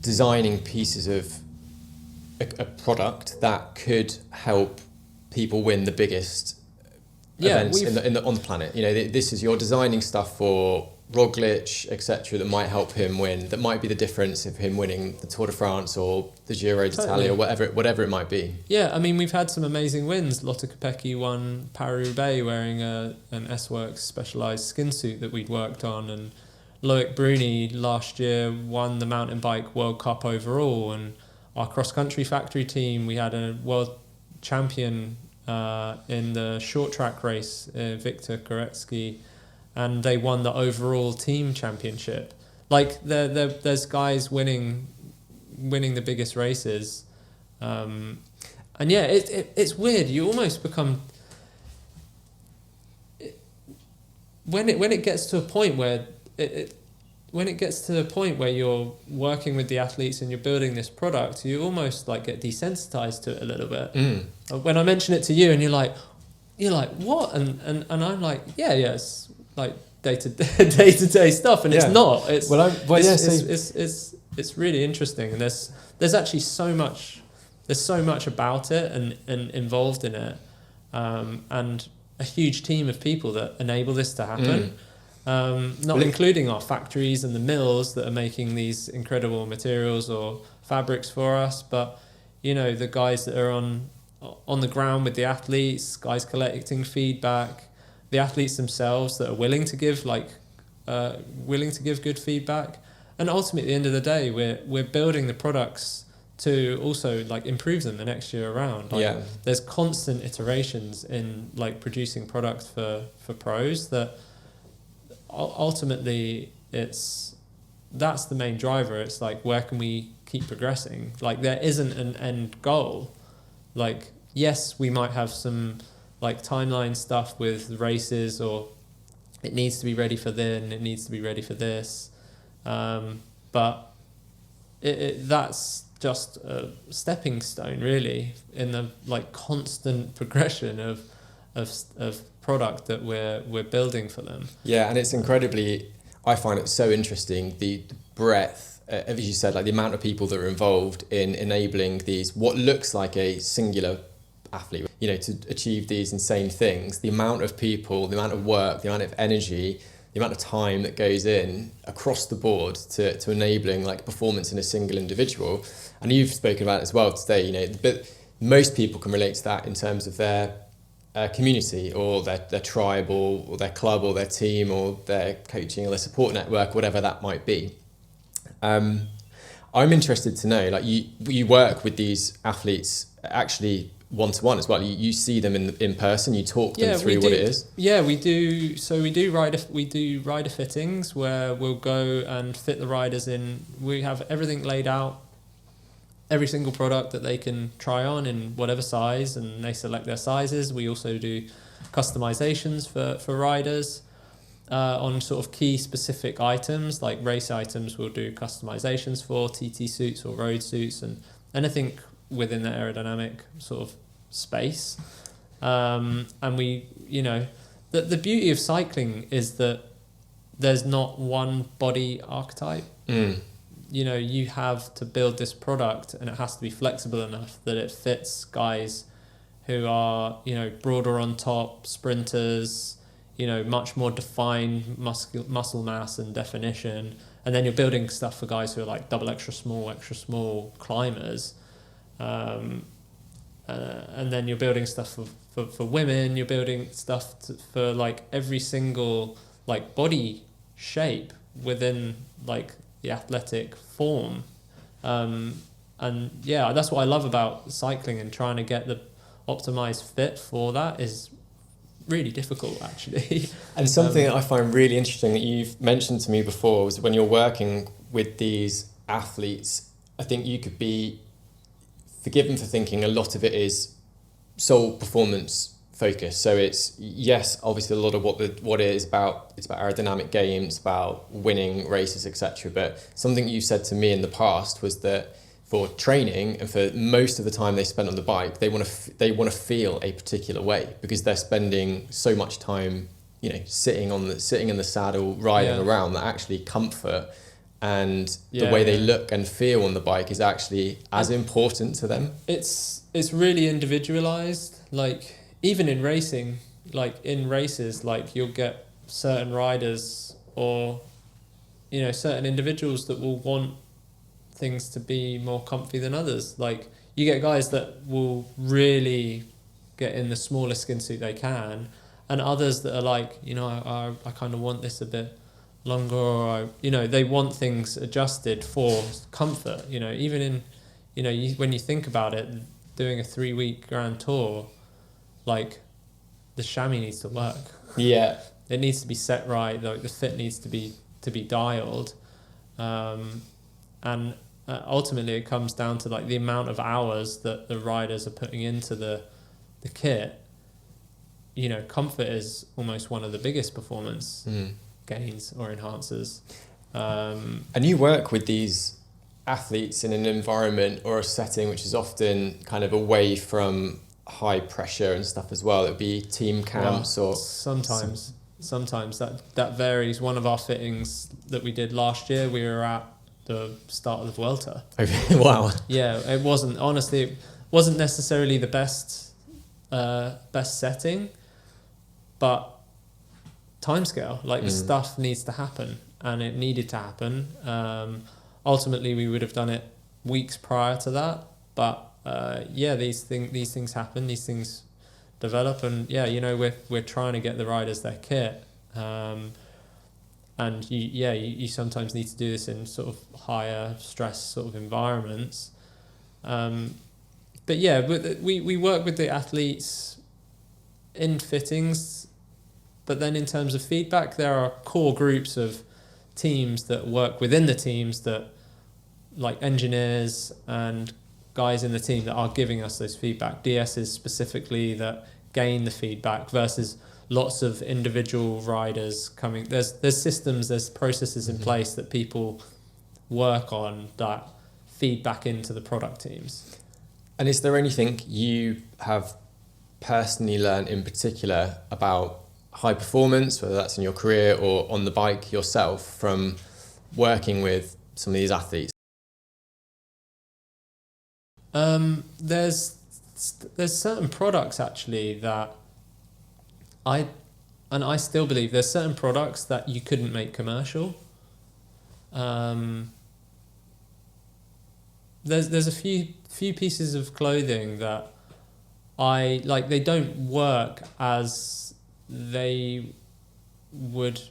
designing pieces of a product that could help people win the biggest events on the planet. This is, you're designing stuff for Roglic, etc., that might help him win, that might be the difference of him winning the Tour de France or the Giro d'Italia or whatever it might be. Yeah, we've had some amazing wins. Lotte Kopecky won Paris-Roubaix wearing an S-Works Specialized skin suit that we'd worked on, and Loic Bruni last year won the mountain bike World Cup overall, and our cross-country factory team, we had a world champion in the short track race, Victor Koretsky, and they won the overall team championship. Like there's guys winning the biggest races, and it's weird. You almost become when it gets to a point where you're working with the athletes and you're building this product, you almost like get desensitized to it a little bit. When I mention it to you and you're like what, and I'm like it's like day-to-day stuff, and it's not. It's really interesting, and there's actually so much about it and involved in it, and a huge team of people that enable this to happen. Including our factories and the mills that are making these incredible materials or fabrics for us, but the guys that are on the ground with the athletes, guys collecting feedback, the athletes themselves that are willing to give good feedback, and ultimately at the end of the day we're building the products to also like improve them the next year around. There's constant iterations in like producing products for pros that ultimately that's the main driver. It's like, where can we keep progressing? Like there isn't an end goal. Like yes, we might have some like timeline stuff with races, or it needs to be ready for then, it needs to be ready for this, but that's just a stepping stone really in the like constant progression of product that we're building for them. Yeah, and it's incredibly, I find it so interesting, the breadth, as you said, like the amount of people that are involved in enabling these, what looks like a singular athlete, to achieve these insane things, the amount of people, the amount of work, the amount of energy, the amount of time that goes in across the board to enabling like performance in a single individual. And you've spoken about it as well today, but most people can relate to that in terms of their community or their tribe or their club or their team or their coaching or their support network, whatever that might be. I'm interested to know, like you work with these athletes actually one-to-one as well. You see them in person, you talk them through what it is. Yeah, we do. So we do rider fittings where we'll go and fit the riders in. We have everything laid out, every single product that they can try on in whatever size, and they select their sizes. We also do customizations for riders on sort of key specific items, like race items we'll do customizations for, TT suits or road suits, and anything within the aerodynamic sort of space. And we, the beauty of cycling is that there's not one body archetype. you have to build this product, and it has to be flexible enough that it fits guys who are, broader on top, sprinters, much more defined muscle mass and definition. And then you're building stuff for guys who are like double extra small climbers. And then you're building stuff for women, you're building stuff for like every single like body shape within like the athletic form. And yeah, that's what I love about cycling, and trying to get the optimized fit for that is really difficult, actually. And something that I find really interesting that you've mentioned to me before was when you're working with these athletes, I think you could be forgiven for thinking a lot of it is sole performance focused. So it's, yes, obviously a lot of what it is about, it's about aerodynamic games, about winning races, etc. But something you said to me in the past was that for training and for most of the time they spend on the bike, they want to feel a particular way, because they're spending so much time, sitting in the saddle, riding around, that actually comfort and the way they look and feel on the bike is actually as important to them. It's really individualized. Like even in racing, like in races, like you'll get certain riders or certain individuals that will want things to be more comfy than others. Like you get guys that will really get in the smallest skin suit they can, and others that are like, I kind of want this a bit longer, or they want things adjusted for comfort. Even in when you think about it, doing a 3-week Grand Tour, like the chamois needs to work. Yeah, it needs to be set right. Like the fit needs to be dialed, and ultimately it comes down to like the amount of hours that the riders are putting into the kit. Comfort is almost one of the biggest performance gains or enhancers. And you work with these athletes in an environment or a setting which is often kind of away from high pressure and stuff as well. It would be team camps or sometimes that varies. One of our fittings that we did last year, we were at the start of the Vuelta. Wow. Yeah, it wasn't necessarily the best setting, but timescale, like the stuff needs to happen, and it needed to happen. Ultimately we would have done it weeks prior to that, but these things happen, these things develop, and we're trying to get the riders their kit, and you sometimes need to do this in sort of higher stress sort of environments. But yeah, we work with the athletes in fittings, but then in terms of feedback, there are core groups of teams that work within the teams, that like engineers and guys in the team that are giving us those feedback. DSs specifically that gain the feedback versus lots of individual riders coming. There's systems, there's processes in place that people work on that feed back into the product teams. And is there anything you have personally learned in particular about high performance, whether that's in your career or on the bike yourself, from working with some of these athletes? There's certain products actually that I still believe there's certain products that you couldn't make commercial. There's a few pieces of clothing that I like. They don't work as you would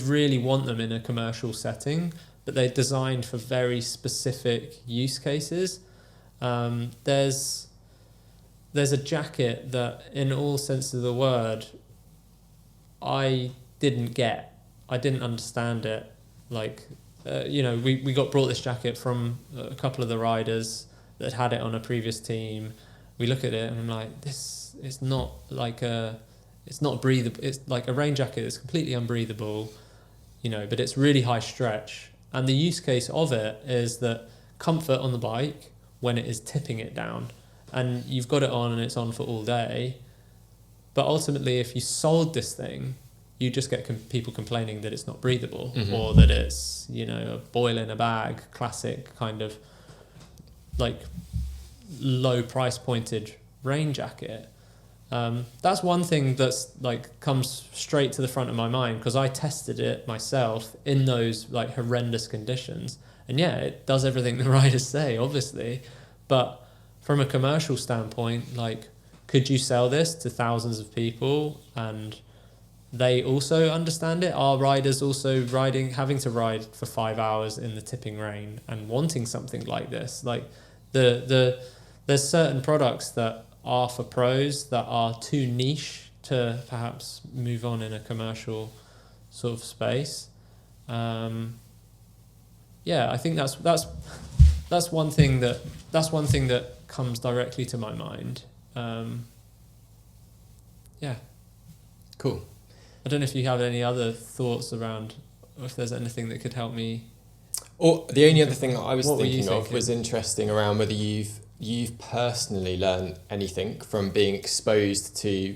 really want them in a commercial setting, but they're designed for very specific use cases. There's a jacket that, in all sense of the word, I didn't understand it. Like, we got brought this jacket from a couple of the riders that had it on a previous team. We look at it and I'm like, this is not like it's not breathable. It's like a rain jacket that's completely unbreathable, but it's really high stretch. And the use case of it is that comfort on the bike when it is tipping it down, and you've got it on and it's on for all day. But ultimately, if you sold this thing you just get people complaining that it's not breathable, or that it's, you know, a boil in a bag, classic kind of like low price pointed rain jacket. That's one thing that's like comes straight to the front of my mind, because I tested it myself in those like horrendous conditions, and yeah, it does everything the riders say, obviously, but from a commercial standpoint, like, could you sell this to thousands of people and they also understand it? Are riders also having to ride for 5 hours in the tipping rain and wanting something like this? Like, there's certain products that are for pros that are too niche to perhaps move on in a commercial sort of space. I think that's one thing that comes directly to my mind. Cool. I don't know if you have any other thoughts around, or if there's anything that could help me. Or the only other thing that I was What were you thinking of thinking? was interesting around whether you've personally learned anything from being exposed to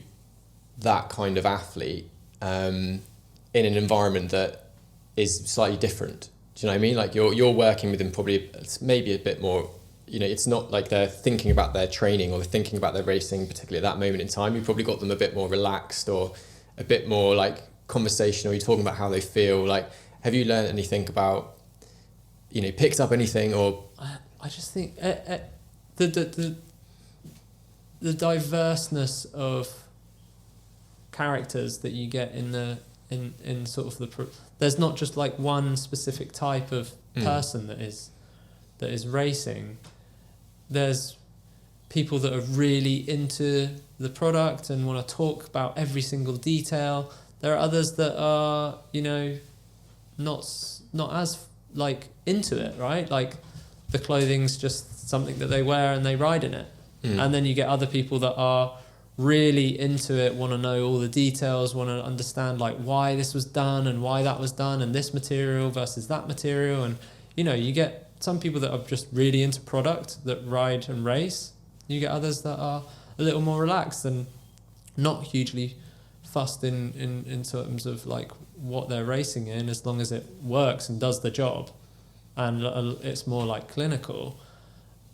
that kind of athlete in an environment that is slightly different. Do you know what I mean? Like, you're working with them probably maybe a bit more, you know, it's not like they're thinking about their training or thinking about their racing, particularly at that moment in time. You probably got them a bit more relaxed or a bit more like conversational. You're talking about how they feel. Like, have you learned anything about, you know, picked up anything? Or I just think the diverseness of characters that you get in sort of there's not just like one specific type of person that is racing. There's people that are really into the product and want to talk about every single detail. There are others that are, you know, not as like into it, right? Like, the clothing's just something that they wear and they ride in it. And then you get other people that are really into it, want to know all the details, want to understand like why this was done and why that was done, and this material versus that material. And, you know, you get some people that are just really into product that ride and race. You get others that are a little more relaxed and not hugely fussed in terms of like what they're racing in, as long as it works and does the job, and it's more like clinical.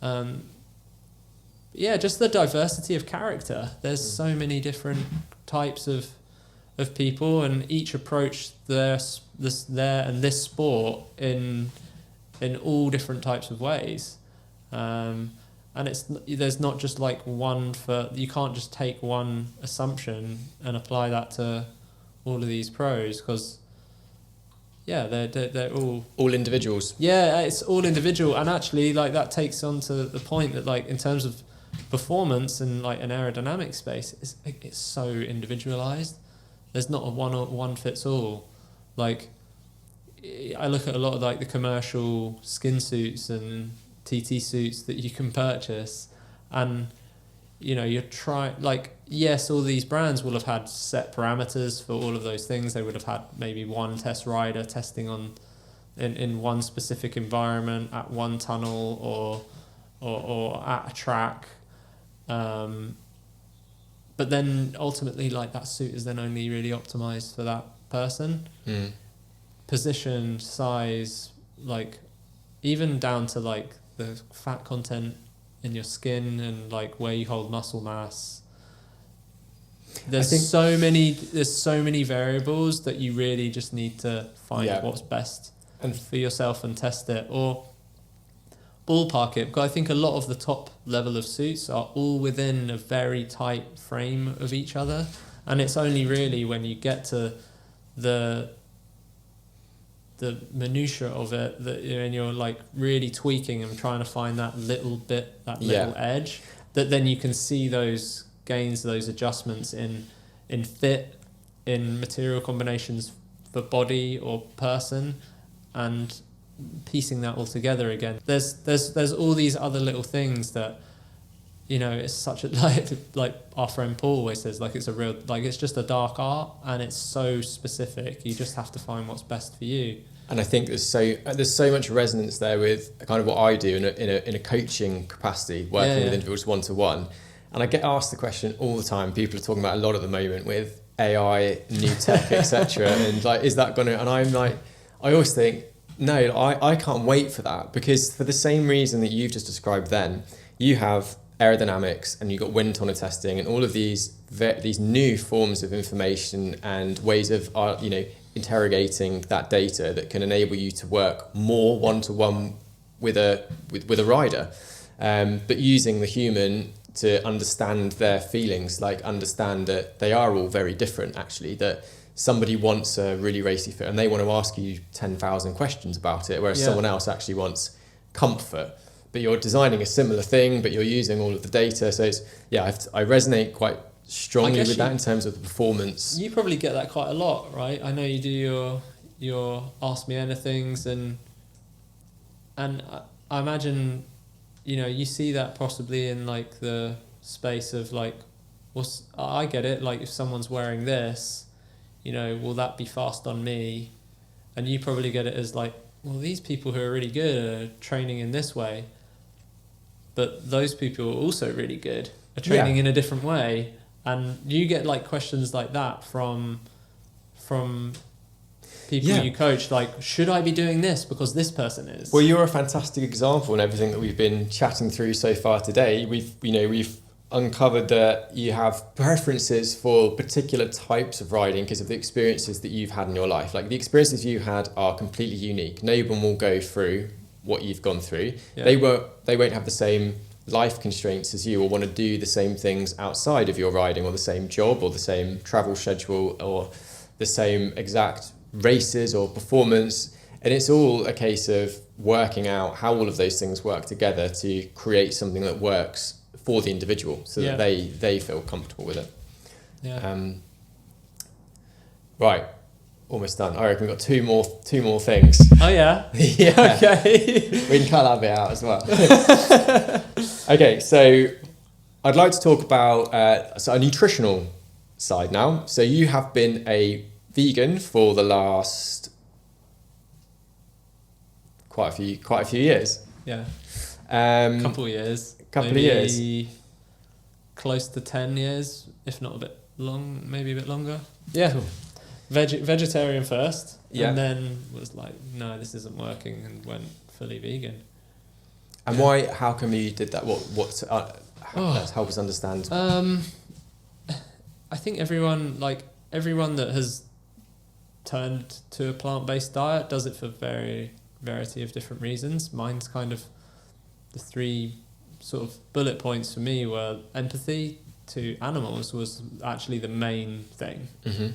Just the diversity of character. There's so many different types of people, and each approach this sport in all different types of ways. And there's not just like one you can't just take one assumption and apply that to all of these pros, because they're all individuals. Yeah, it's all individual, and actually like that takes on to the point that like in terms of performance and like an aerodynamic space, it's so individualized. There's not a one fits all. Like, I look at a lot of like the commercial skin suits and TT suits that you can purchase, and you know, you're trying, like, yes, all these brands will have had set parameters for all of those things. They would have had maybe one test rider testing on in one specific environment at one tunnel or at a track, but then ultimately like that suit is then only really optimized for that person. Position, size, like even down to like the fat content in your skin and like where you hold muscle mass. There's so many variables that you really just need to find what's best and for yourself and test it or ballpark it. Because I think a lot of the top level of suits are all within a very tight frame of each other, and it's only really when you get to the minutiae of it that, you know, and you're like really tweaking and trying to find that little bit, that little edge, that then you can see those gains, those adjustments in fit, in material combinations for body or person, and piecing that all together again. There's all these other little things that, you know, it's such a like our friend Paul always says, like it's a real, like it's just a dark art, and it's so specific. You just have to find what's best for you. And I think there's so much resonance there with kind of what I do in a coaching capacity, working with individuals one to one. And I get asked the question all the time. People are talking about a lot at the moment with AI, new tech, etc. And like, is that going to? And I'm like, I always think, no, I can't wait for that, because for the same reason that you've just described, then you have aerodynamics and you've got wind tunnel testing and all of these new forms of information and ways of interrogating that data that can enable you to work more one-to-one with a rider, but using the human to understand their feelings, like understand that they are all very different actually, that somebody wants a really racy fit and they want to ask you 10,000 questions about it, whereas someone else actually wants comfort. But you're designing a similar thing, but you're using all of the data. So it's, I resonate quite strongly with that in terms of the performance. You probably get that quite a lot, right? I know you do your Ask Me Anythings, and I imagine, you see that possibly in like the space of like, I get it, like if someone's wearing this, will that be fast on me? And you probably get it as like, well, these people who are really good are training in this way, but those people are also really good, are training in a different way. And you get like questions like that from people you coach, like, should I be doing this because this person is? Well, you're a fantastic example in everything that we've been chatting through so far today. We've uncovered that you have preferences for particular types of riding because of the experiences that you've had in your life. Like the experiences you had are completely unique. No one will go through what you've gone through. Yeah. They won't have the same life constraints as you, or want to do the same things outside of your riding, or the same job, or the same travel schedule, or the same exact races or performance. And it's all a case of working out how all of those things work together to create something that works for the individual, so that they feel comfortable with it. Right, almost done. I reckon we've got two more things. Oh yeah? Yeah. Okay. We can cut that bit out as well. Okay, so I'd like to talk about a nutritional side now. So you have been a vegan for the last quite a few years. Yeah. Couple of years. Close to 10 years, if not a bit long, maybe a bit longer. Yeah. Cool. Vegetarian first, and then was like, no, this isn't working, and went fully vegan. And why? How come you did that? Let's help us understand. I think everyone that has turned to a plant-based diet does it for variety of different reasons. Mine's kind of the three sort of bullet points for me were empathy to animals was actually the main thing. Mm-hmm.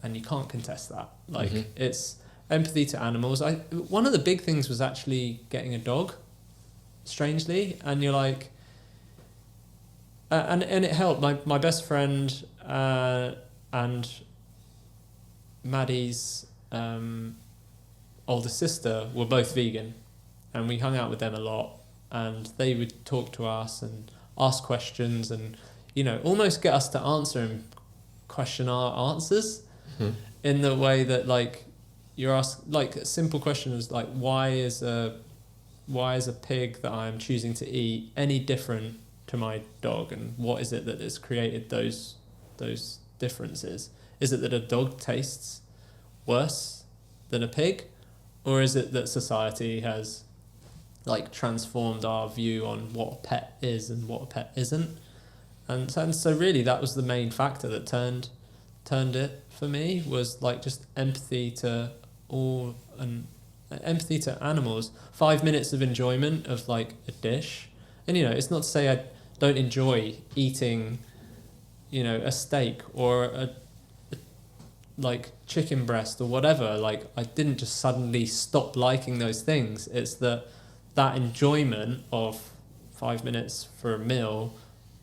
And you can't contest that. It's empathy to animals. One of the big things was actually getting a dog, strangely, and you're like, and it helped. My best friend and Maddie's older sister were both vegan, and we hung out with them a lot, and they would talk to us and ask questions and almost get us to question our answers. Mm-hmm. In the way that you're asked, a simple question was like, why is a pig that I'm choosing to eat any different to my dog, and what is it that has created those differences? Is it that a dog tastes worse than a pig, or is it that society has transformed our view on what a pet is and what a pet isn't? And so really that was the main factor that turned it for me, was just empathy to all, and empathy to animals. 5 minutes of enjoyment of a dish, and it's not to say I don't enjoy eating a steak or a chicken breast or whatever. I didn't just suddenly stop liking those things. It's that enjoyment of 5 minutes for a meal,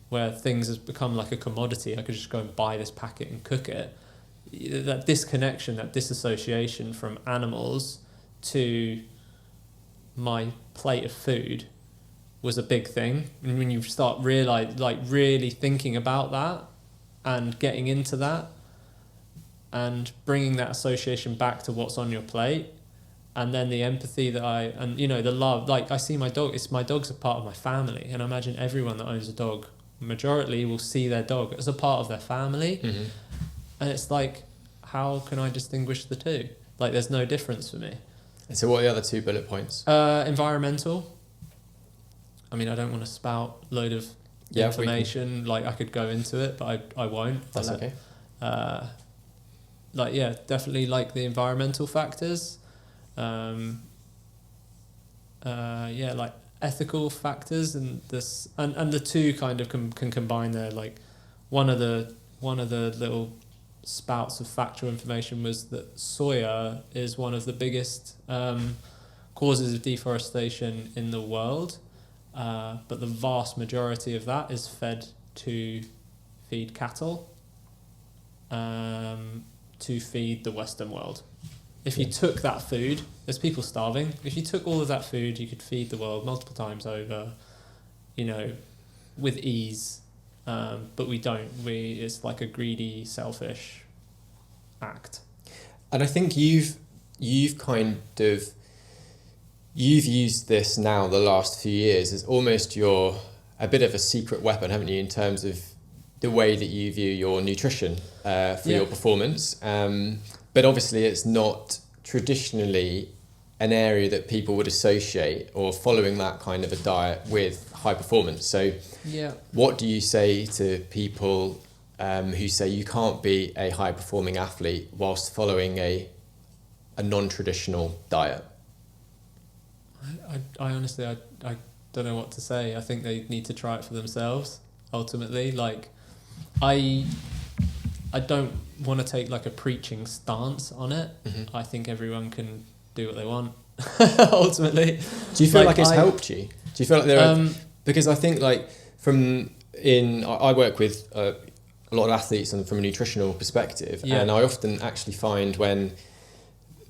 where things has become like a commodity. I could just go and buy this packet and cook it. That disconnection, that disassociation from animals to my plate of food was a big thing. And when you start really thinking about that and getting into that and bringing that association back to what's on your plate, and then the empathy that the love, I see my dog, my dog's a part of my family, and I imagine everyone that owns a dog, majority will see their dog as a part of their family. Mm-hmm. And it's like, how can I distinguish the two? Like, there's no difference for me. And so what are the other 2 bullet points? Environmental. I mean, I don't want to spout load of information. Like, I could go into it, but I won't. That's okay. Like, yeah, definitely like the environmental factors. Yeah, like ethical factors, and this and the two kind of can combine there. Like, one of the little spouts of factual information was that soya is one of the biggest causes of deforestation in the world, but the vast majority of that is fed to feed cattle, to feed the Western world. If you took that food, there's people starving. If you took all of that food, you could feed the world multiple times over, with ease. But we don't. It's like a greedy, selfish act. And I think you've used this now the last few years as almost a bit of a secret weapon, haven't you, in terms of the way that you view your nutrition for your performance. But obviously it's not traditionally an area that people would associate or following that kind of a diet with high performance. So what do you say to people who say you can't be a high performing athlete whilst following a non-traditional diet? I honestly, I don't know what to say. I think they need to try it for themselves, ultimately. Like, I don't want to take like a preaching stance on it. Mm-hmm. I think everyone can do what they want, ultimately. Do you feel like it's helped you? Do you feel like there are... Because I think like I work with a lot of athletes and from a nutritional perspective, and I often actually find when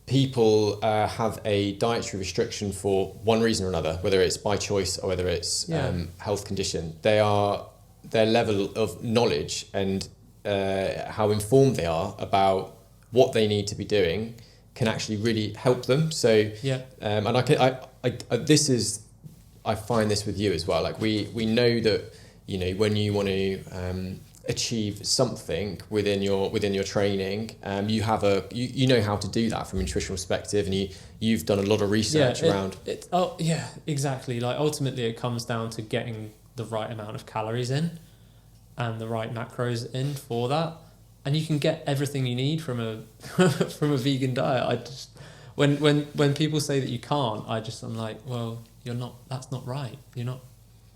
people have a dietary restriction for one reason or another, whether it's by choice or whether it's health condition, their level of knowledge and how informed they are about what they need to be doing can actually really help them. So and I find this with you as well. Like we know that when you want to achieve something within your training, you have you know how to do that from a nutritional perspective, and you've done a lot of research around it. Exactly. Like, ultimately it comes down to getting the right amount of calories in and the right macros in for that, and you can get everything you need from a from a vegan diet. I just when people say that you can't, I'm like, well, you're not. That's not right.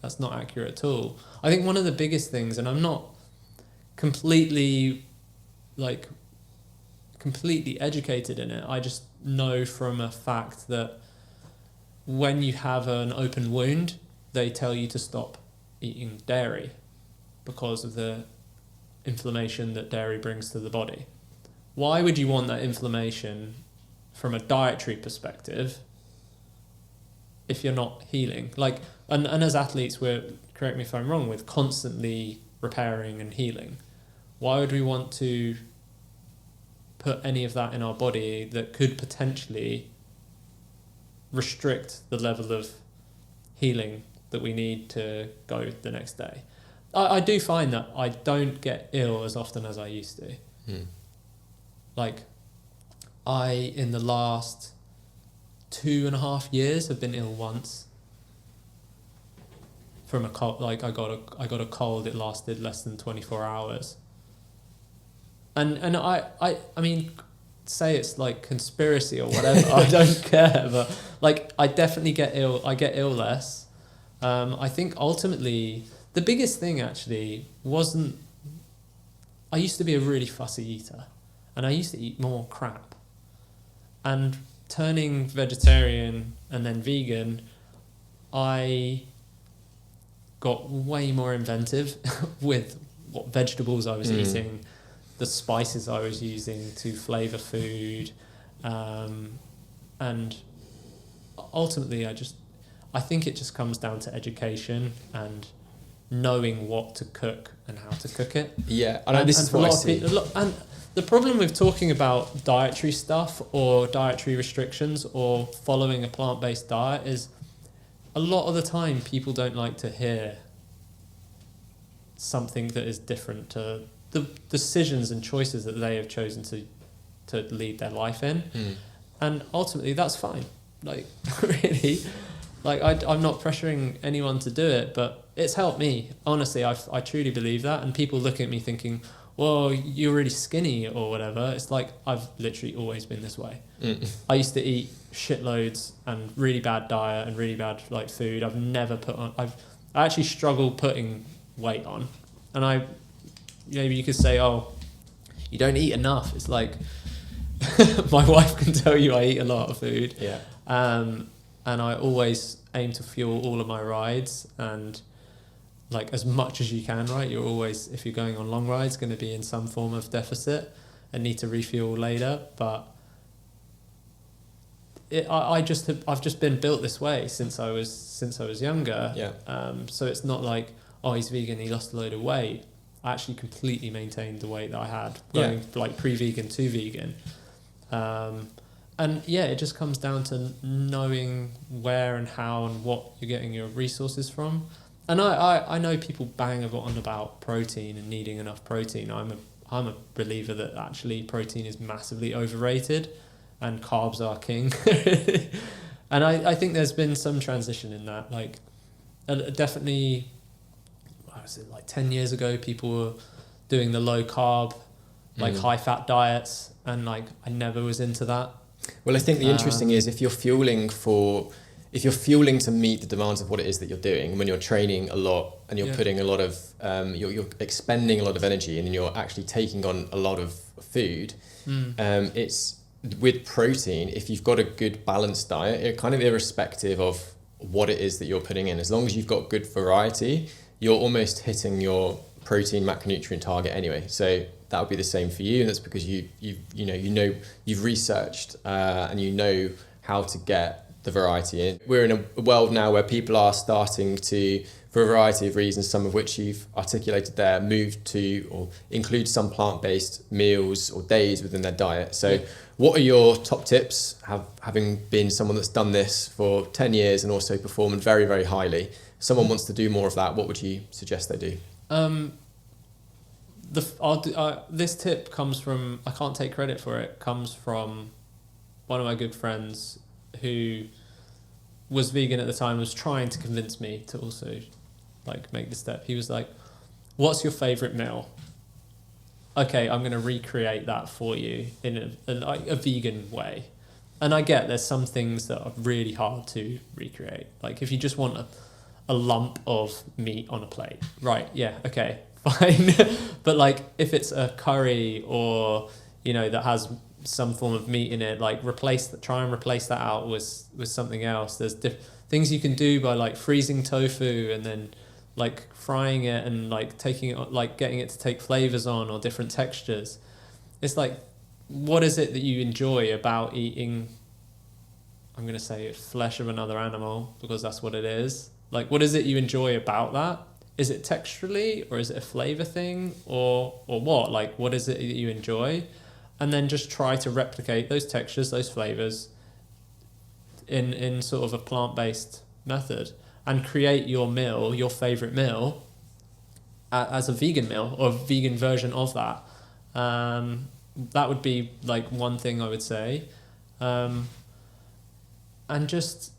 That's not accurate at all. I think one of the biggest things, and I'm not completely educated in it, I just know from a fact that when you have an open wound, they tell you to stop eating dairy because of the inflammation that dairy brings to the body. Why would you want that inflammation from a dietary perspective if you're not healing? Like, and as athletes, correct me if I'm wrong, we're constantly repairing and healing. Why would we want to put any of that in our body that could potentially restrict the level of healing that we need to go the next day? I do find that I don't get ill as often as I used to. Like, in the last 2.5 years have been ill once from a cold. Like, I got a cold. It lasted less than 24 hours. And I mean, say it's like conspiracy or whatever. I don't care, but like, I definitely get ill. I get ill less. I think ultimately the biggest thing actually wasn't. I used to be a really fussy eater, and I used to eat more crap. And turning vegetarian and then vegan, I got way more inventive with what vegetables I was eating, the spices I was using to flavour food, and ultimately I think it just comes down to education and knowing what to cook and how to cook it. Yeah, and this is what I see. And the problem with talking about dietary stuff or dietary restrictions or following a plant-based diet is a lot of the time people don't like to hear something that is different to the decisions and choices that they have chosen to lead their life in. And ultimately that's fine. Like, really, like I'm not pressuring anyone to do it, but it's helped me. Honestly, I truly believe that. And people look at me thinking, well, you're really skinny or whatever. It's like, I've literally always been this way. I used to eat shitloads and really bad diet and really bad like food. I've never put on, I actually struggle putting weight on. And maybe you could say, oh, you don't eat enough. It's like, my wife can tell you I eat a lot of food. Yeah. And I always aim to fuel all of my rides, and like as much as you can, right? You're always, if you're going on long rides, going to be in some form of deficit and need to refuel later. But I've just been built this way since I was younger. Yeah. So it's not like, oh, he's vegan, he lost a load of weight. I actually completely maintained the weight that I had, going like pre-vegan to vegan. And yeah, it just comes down to knowing where and how and what you're getting your resources from. And I know people bang on about protein and needing enough protein. I'm a believer that actually protein is massively overrated and carbs are king. And I think there's been some transition in that. Like, definitely, what was it, like 10 years ago, people were doing the low carb, like high fat diets, and like I never was into that. Well, I think the interesting is if you're fueling to meet the demands of what it is that you're doing, when you're training a lot and you're putting a lot of, you're expending a lot of energy and you're actually taking on a lot of food, it's with protein, if you've got a good balanced diet, it kind of irrespective of what it is that you're putting in, as long as you've got good variety, you're almost hitting your protein macronutrient target anyway. So that would be the same for you, and that's because you've researched and you know how to get the variety in. We're in a world now where people are starting to, for a variety of reasons, some of which you've articulated there, move to or include some plant-based meals or days within their diet. So what are your top tips, having been someone that's done this for 10 years and also performed very, very highly? If someone wants to do more of that, what would you suggest they do? This tip comes from, I can't take credit for it, comes from one of my good friends who was vegan at the time, was trying to convince me to also like make the step. He was like, what's your favorite meal? Okay, I'm going to recreate that for you in a vegan way. And I get there's some things that are really hard to recreate. Like if you just want a lump of meat on a plate, right? Yeah, okay, fine. But like if it's a curry or, that has some form of meat in it, like try and replace that out with something else. There's things you can do by like freezing tofu and then like frying it and like taking it, like getting it to take flavors on or different textures. It's like, what is it that you enjoy about eating, I'm going to say flesh of another animal because that's what it is. Like, what is it you enjoy about that? Is it texturally or is it a flavor thing or what? Like, what is it that you enjoy? And then just try to replicate those textures, those flavors in sort of a plant-based method and create your meal, your favorite meal as a vegan meal or a vegan version of that. That would be like one thing I would say. And just,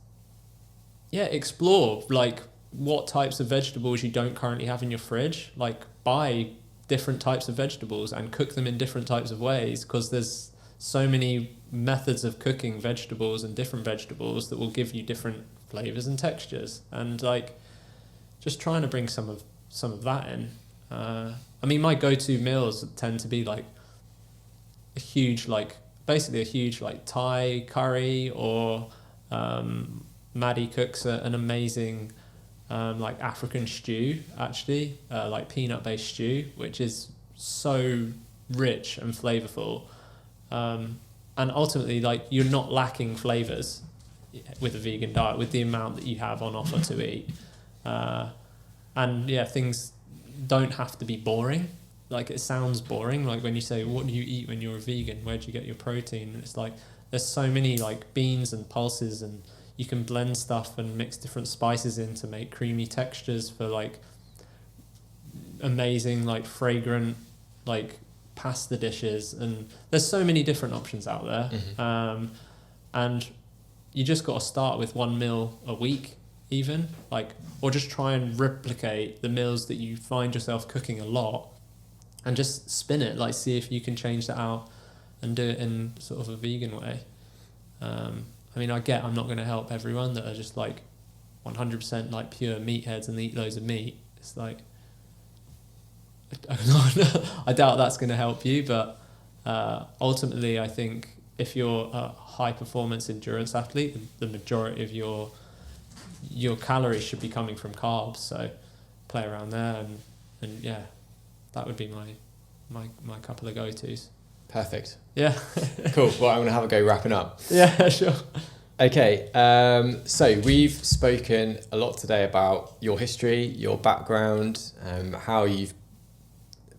explore like what types of vegetables you don't currently have in your fridge. Like buy different types of vegetables and cook them in different types of ways, because there's so many methods of cooking vegetables and different vegetables that will give you different flavors and textures, and like just trying to bring some of that in. I mean, my go-to meals tend to be like a huge Thai curry, or Maddie cooks an amazing like African stew, actually, like peanut-based stew, which is so rich and flavorful. And ultimately, like, you're not lacking flavors with a vegan diet, with the amount that you have on offer to eat. And things don't have to be boring. Like, it sounds boring. Like when you say, what do you eat when you're a vegan? Where do you get your protein? And it's like, there's so many like beans and pulses, and you can blend stuff and mix different spices in to make creamy textures for like amazing, like fragrant like pasta dishes, and there's so many different options out there. And you just got to start with 1 meal a week, even, like, or just try and replicate the meals that you find yourself cooking a lot, and just spin it, like see if you can change that out and do it in sort of a vegan way. I mean, I'm not going to help everyone that are just like 100% like pure meatheads and eat loads of meat. It's like, I doubt that's going to help you, but ultimately I think if you're a high performance endurance athlete, the majority of your calories should be coming from carbs, so play around there, and yeah, that would be my couple of go-tos. Perfect. Yeah. Cool. Well, I'm going to have a go wrapping up. Yeah, sure. Okay, so we've spoken a lot today about your history, your background, how you've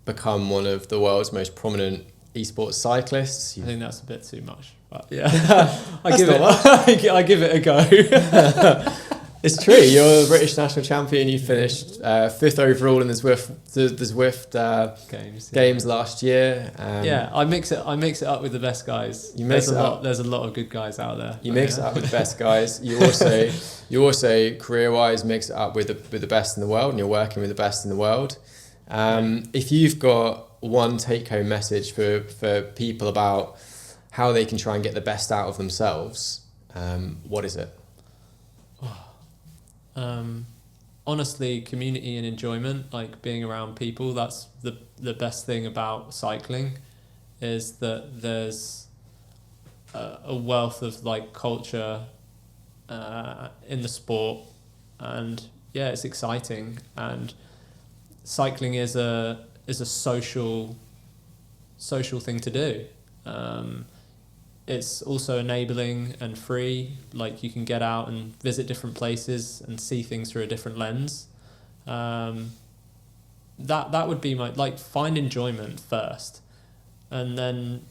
become one of the world's most prominent esports cyclists. I think that's a bit too much, but yeah, I give it a go. It's true. You're a British national champion. You finished 5th overall in the Zwift games last year. Yeah, I mix it up with the best guys. There's a lot of good guys out there. You mix it up with the best guys. You also career-wise mix it up with the best in the world, and you're working with the best in the world. If you've got one take-home message for people about how they can try and get the best out of themselves, what is it? Honestly, community and enjoyment, like being around people. That's the best thing about cycling, is that there's a wealth of like culture in the sport, and yeah, it's exciting. And cycling is a social thing to do. It's also enabling and free. Like, you can get out and visit different places and see things through a different lens. That would be find enjoyment first, and then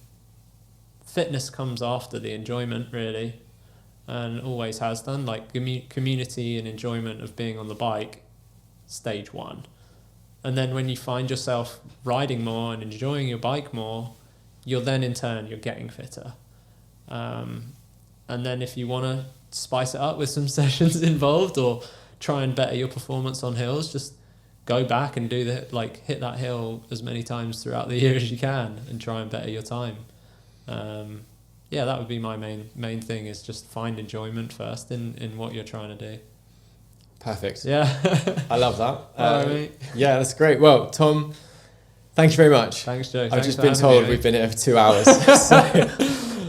fitness comes after the enjoyment, really, and always has done. Like, community and enjoyment of being on the bike, stage 1. And then when you find yourself riding more and enjoying your bike more, you're getting fitter. And then if you want to spice it up with some sessions involved, or try and better your performance on hills, just go back and hit that hill as many times throughout the year as you can, and try and better your time. Yeah, that would be my main thing, is just find enjoyment first in what you're trying to do. Perfect. Yeah. I love that. Right. Yeah, that's great. Well, Tom, thank you very much. Thanks, Joe. I've just been told we've been here for 2 hours. So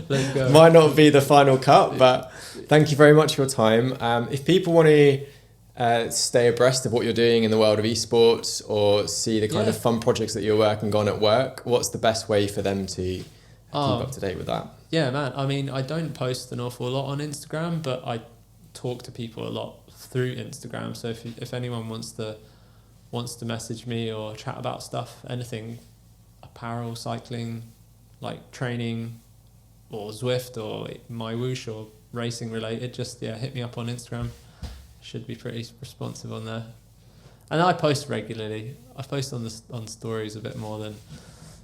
let's go. Might not be the final cut, but thank you very much for your time. If people want to stay abreast of what you're doing in the world of esports, or see the kind of fun projects that you're working on at work, what's the best way for them to keep up to date with that? Yeah, man. I mean, I don't post an awful lot on Instagram, but I talk to people a lot through Instagram. So if anyone wants to message me or chat about stuff, anything apparel, cycling, like training, or Zwift, or my whoosh, or racing related, just hit me up on Instagram. Should be pretty responsive on there. And I post regularly. I post on stories a bit more than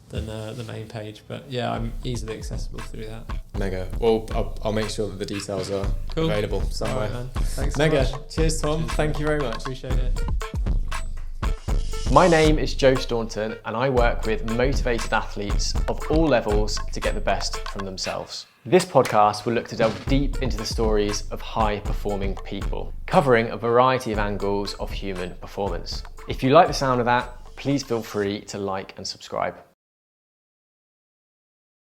the main page, but yeah, I'm easily accessible through that. Mega. Well, I'll make sure that the details are available somewhere. All right, man. Thanks so Mega. much. Cheers, Tom. Thank you very much. Appreciate it. My name is Joe Staunton, and I work with motivated athletes of all levels to get the best from themselves. This podcast will look to delve deep into the stories of high-performing people, covering a variety of angles of human performance. If you like the sound of that, please feel free to like and subscribe.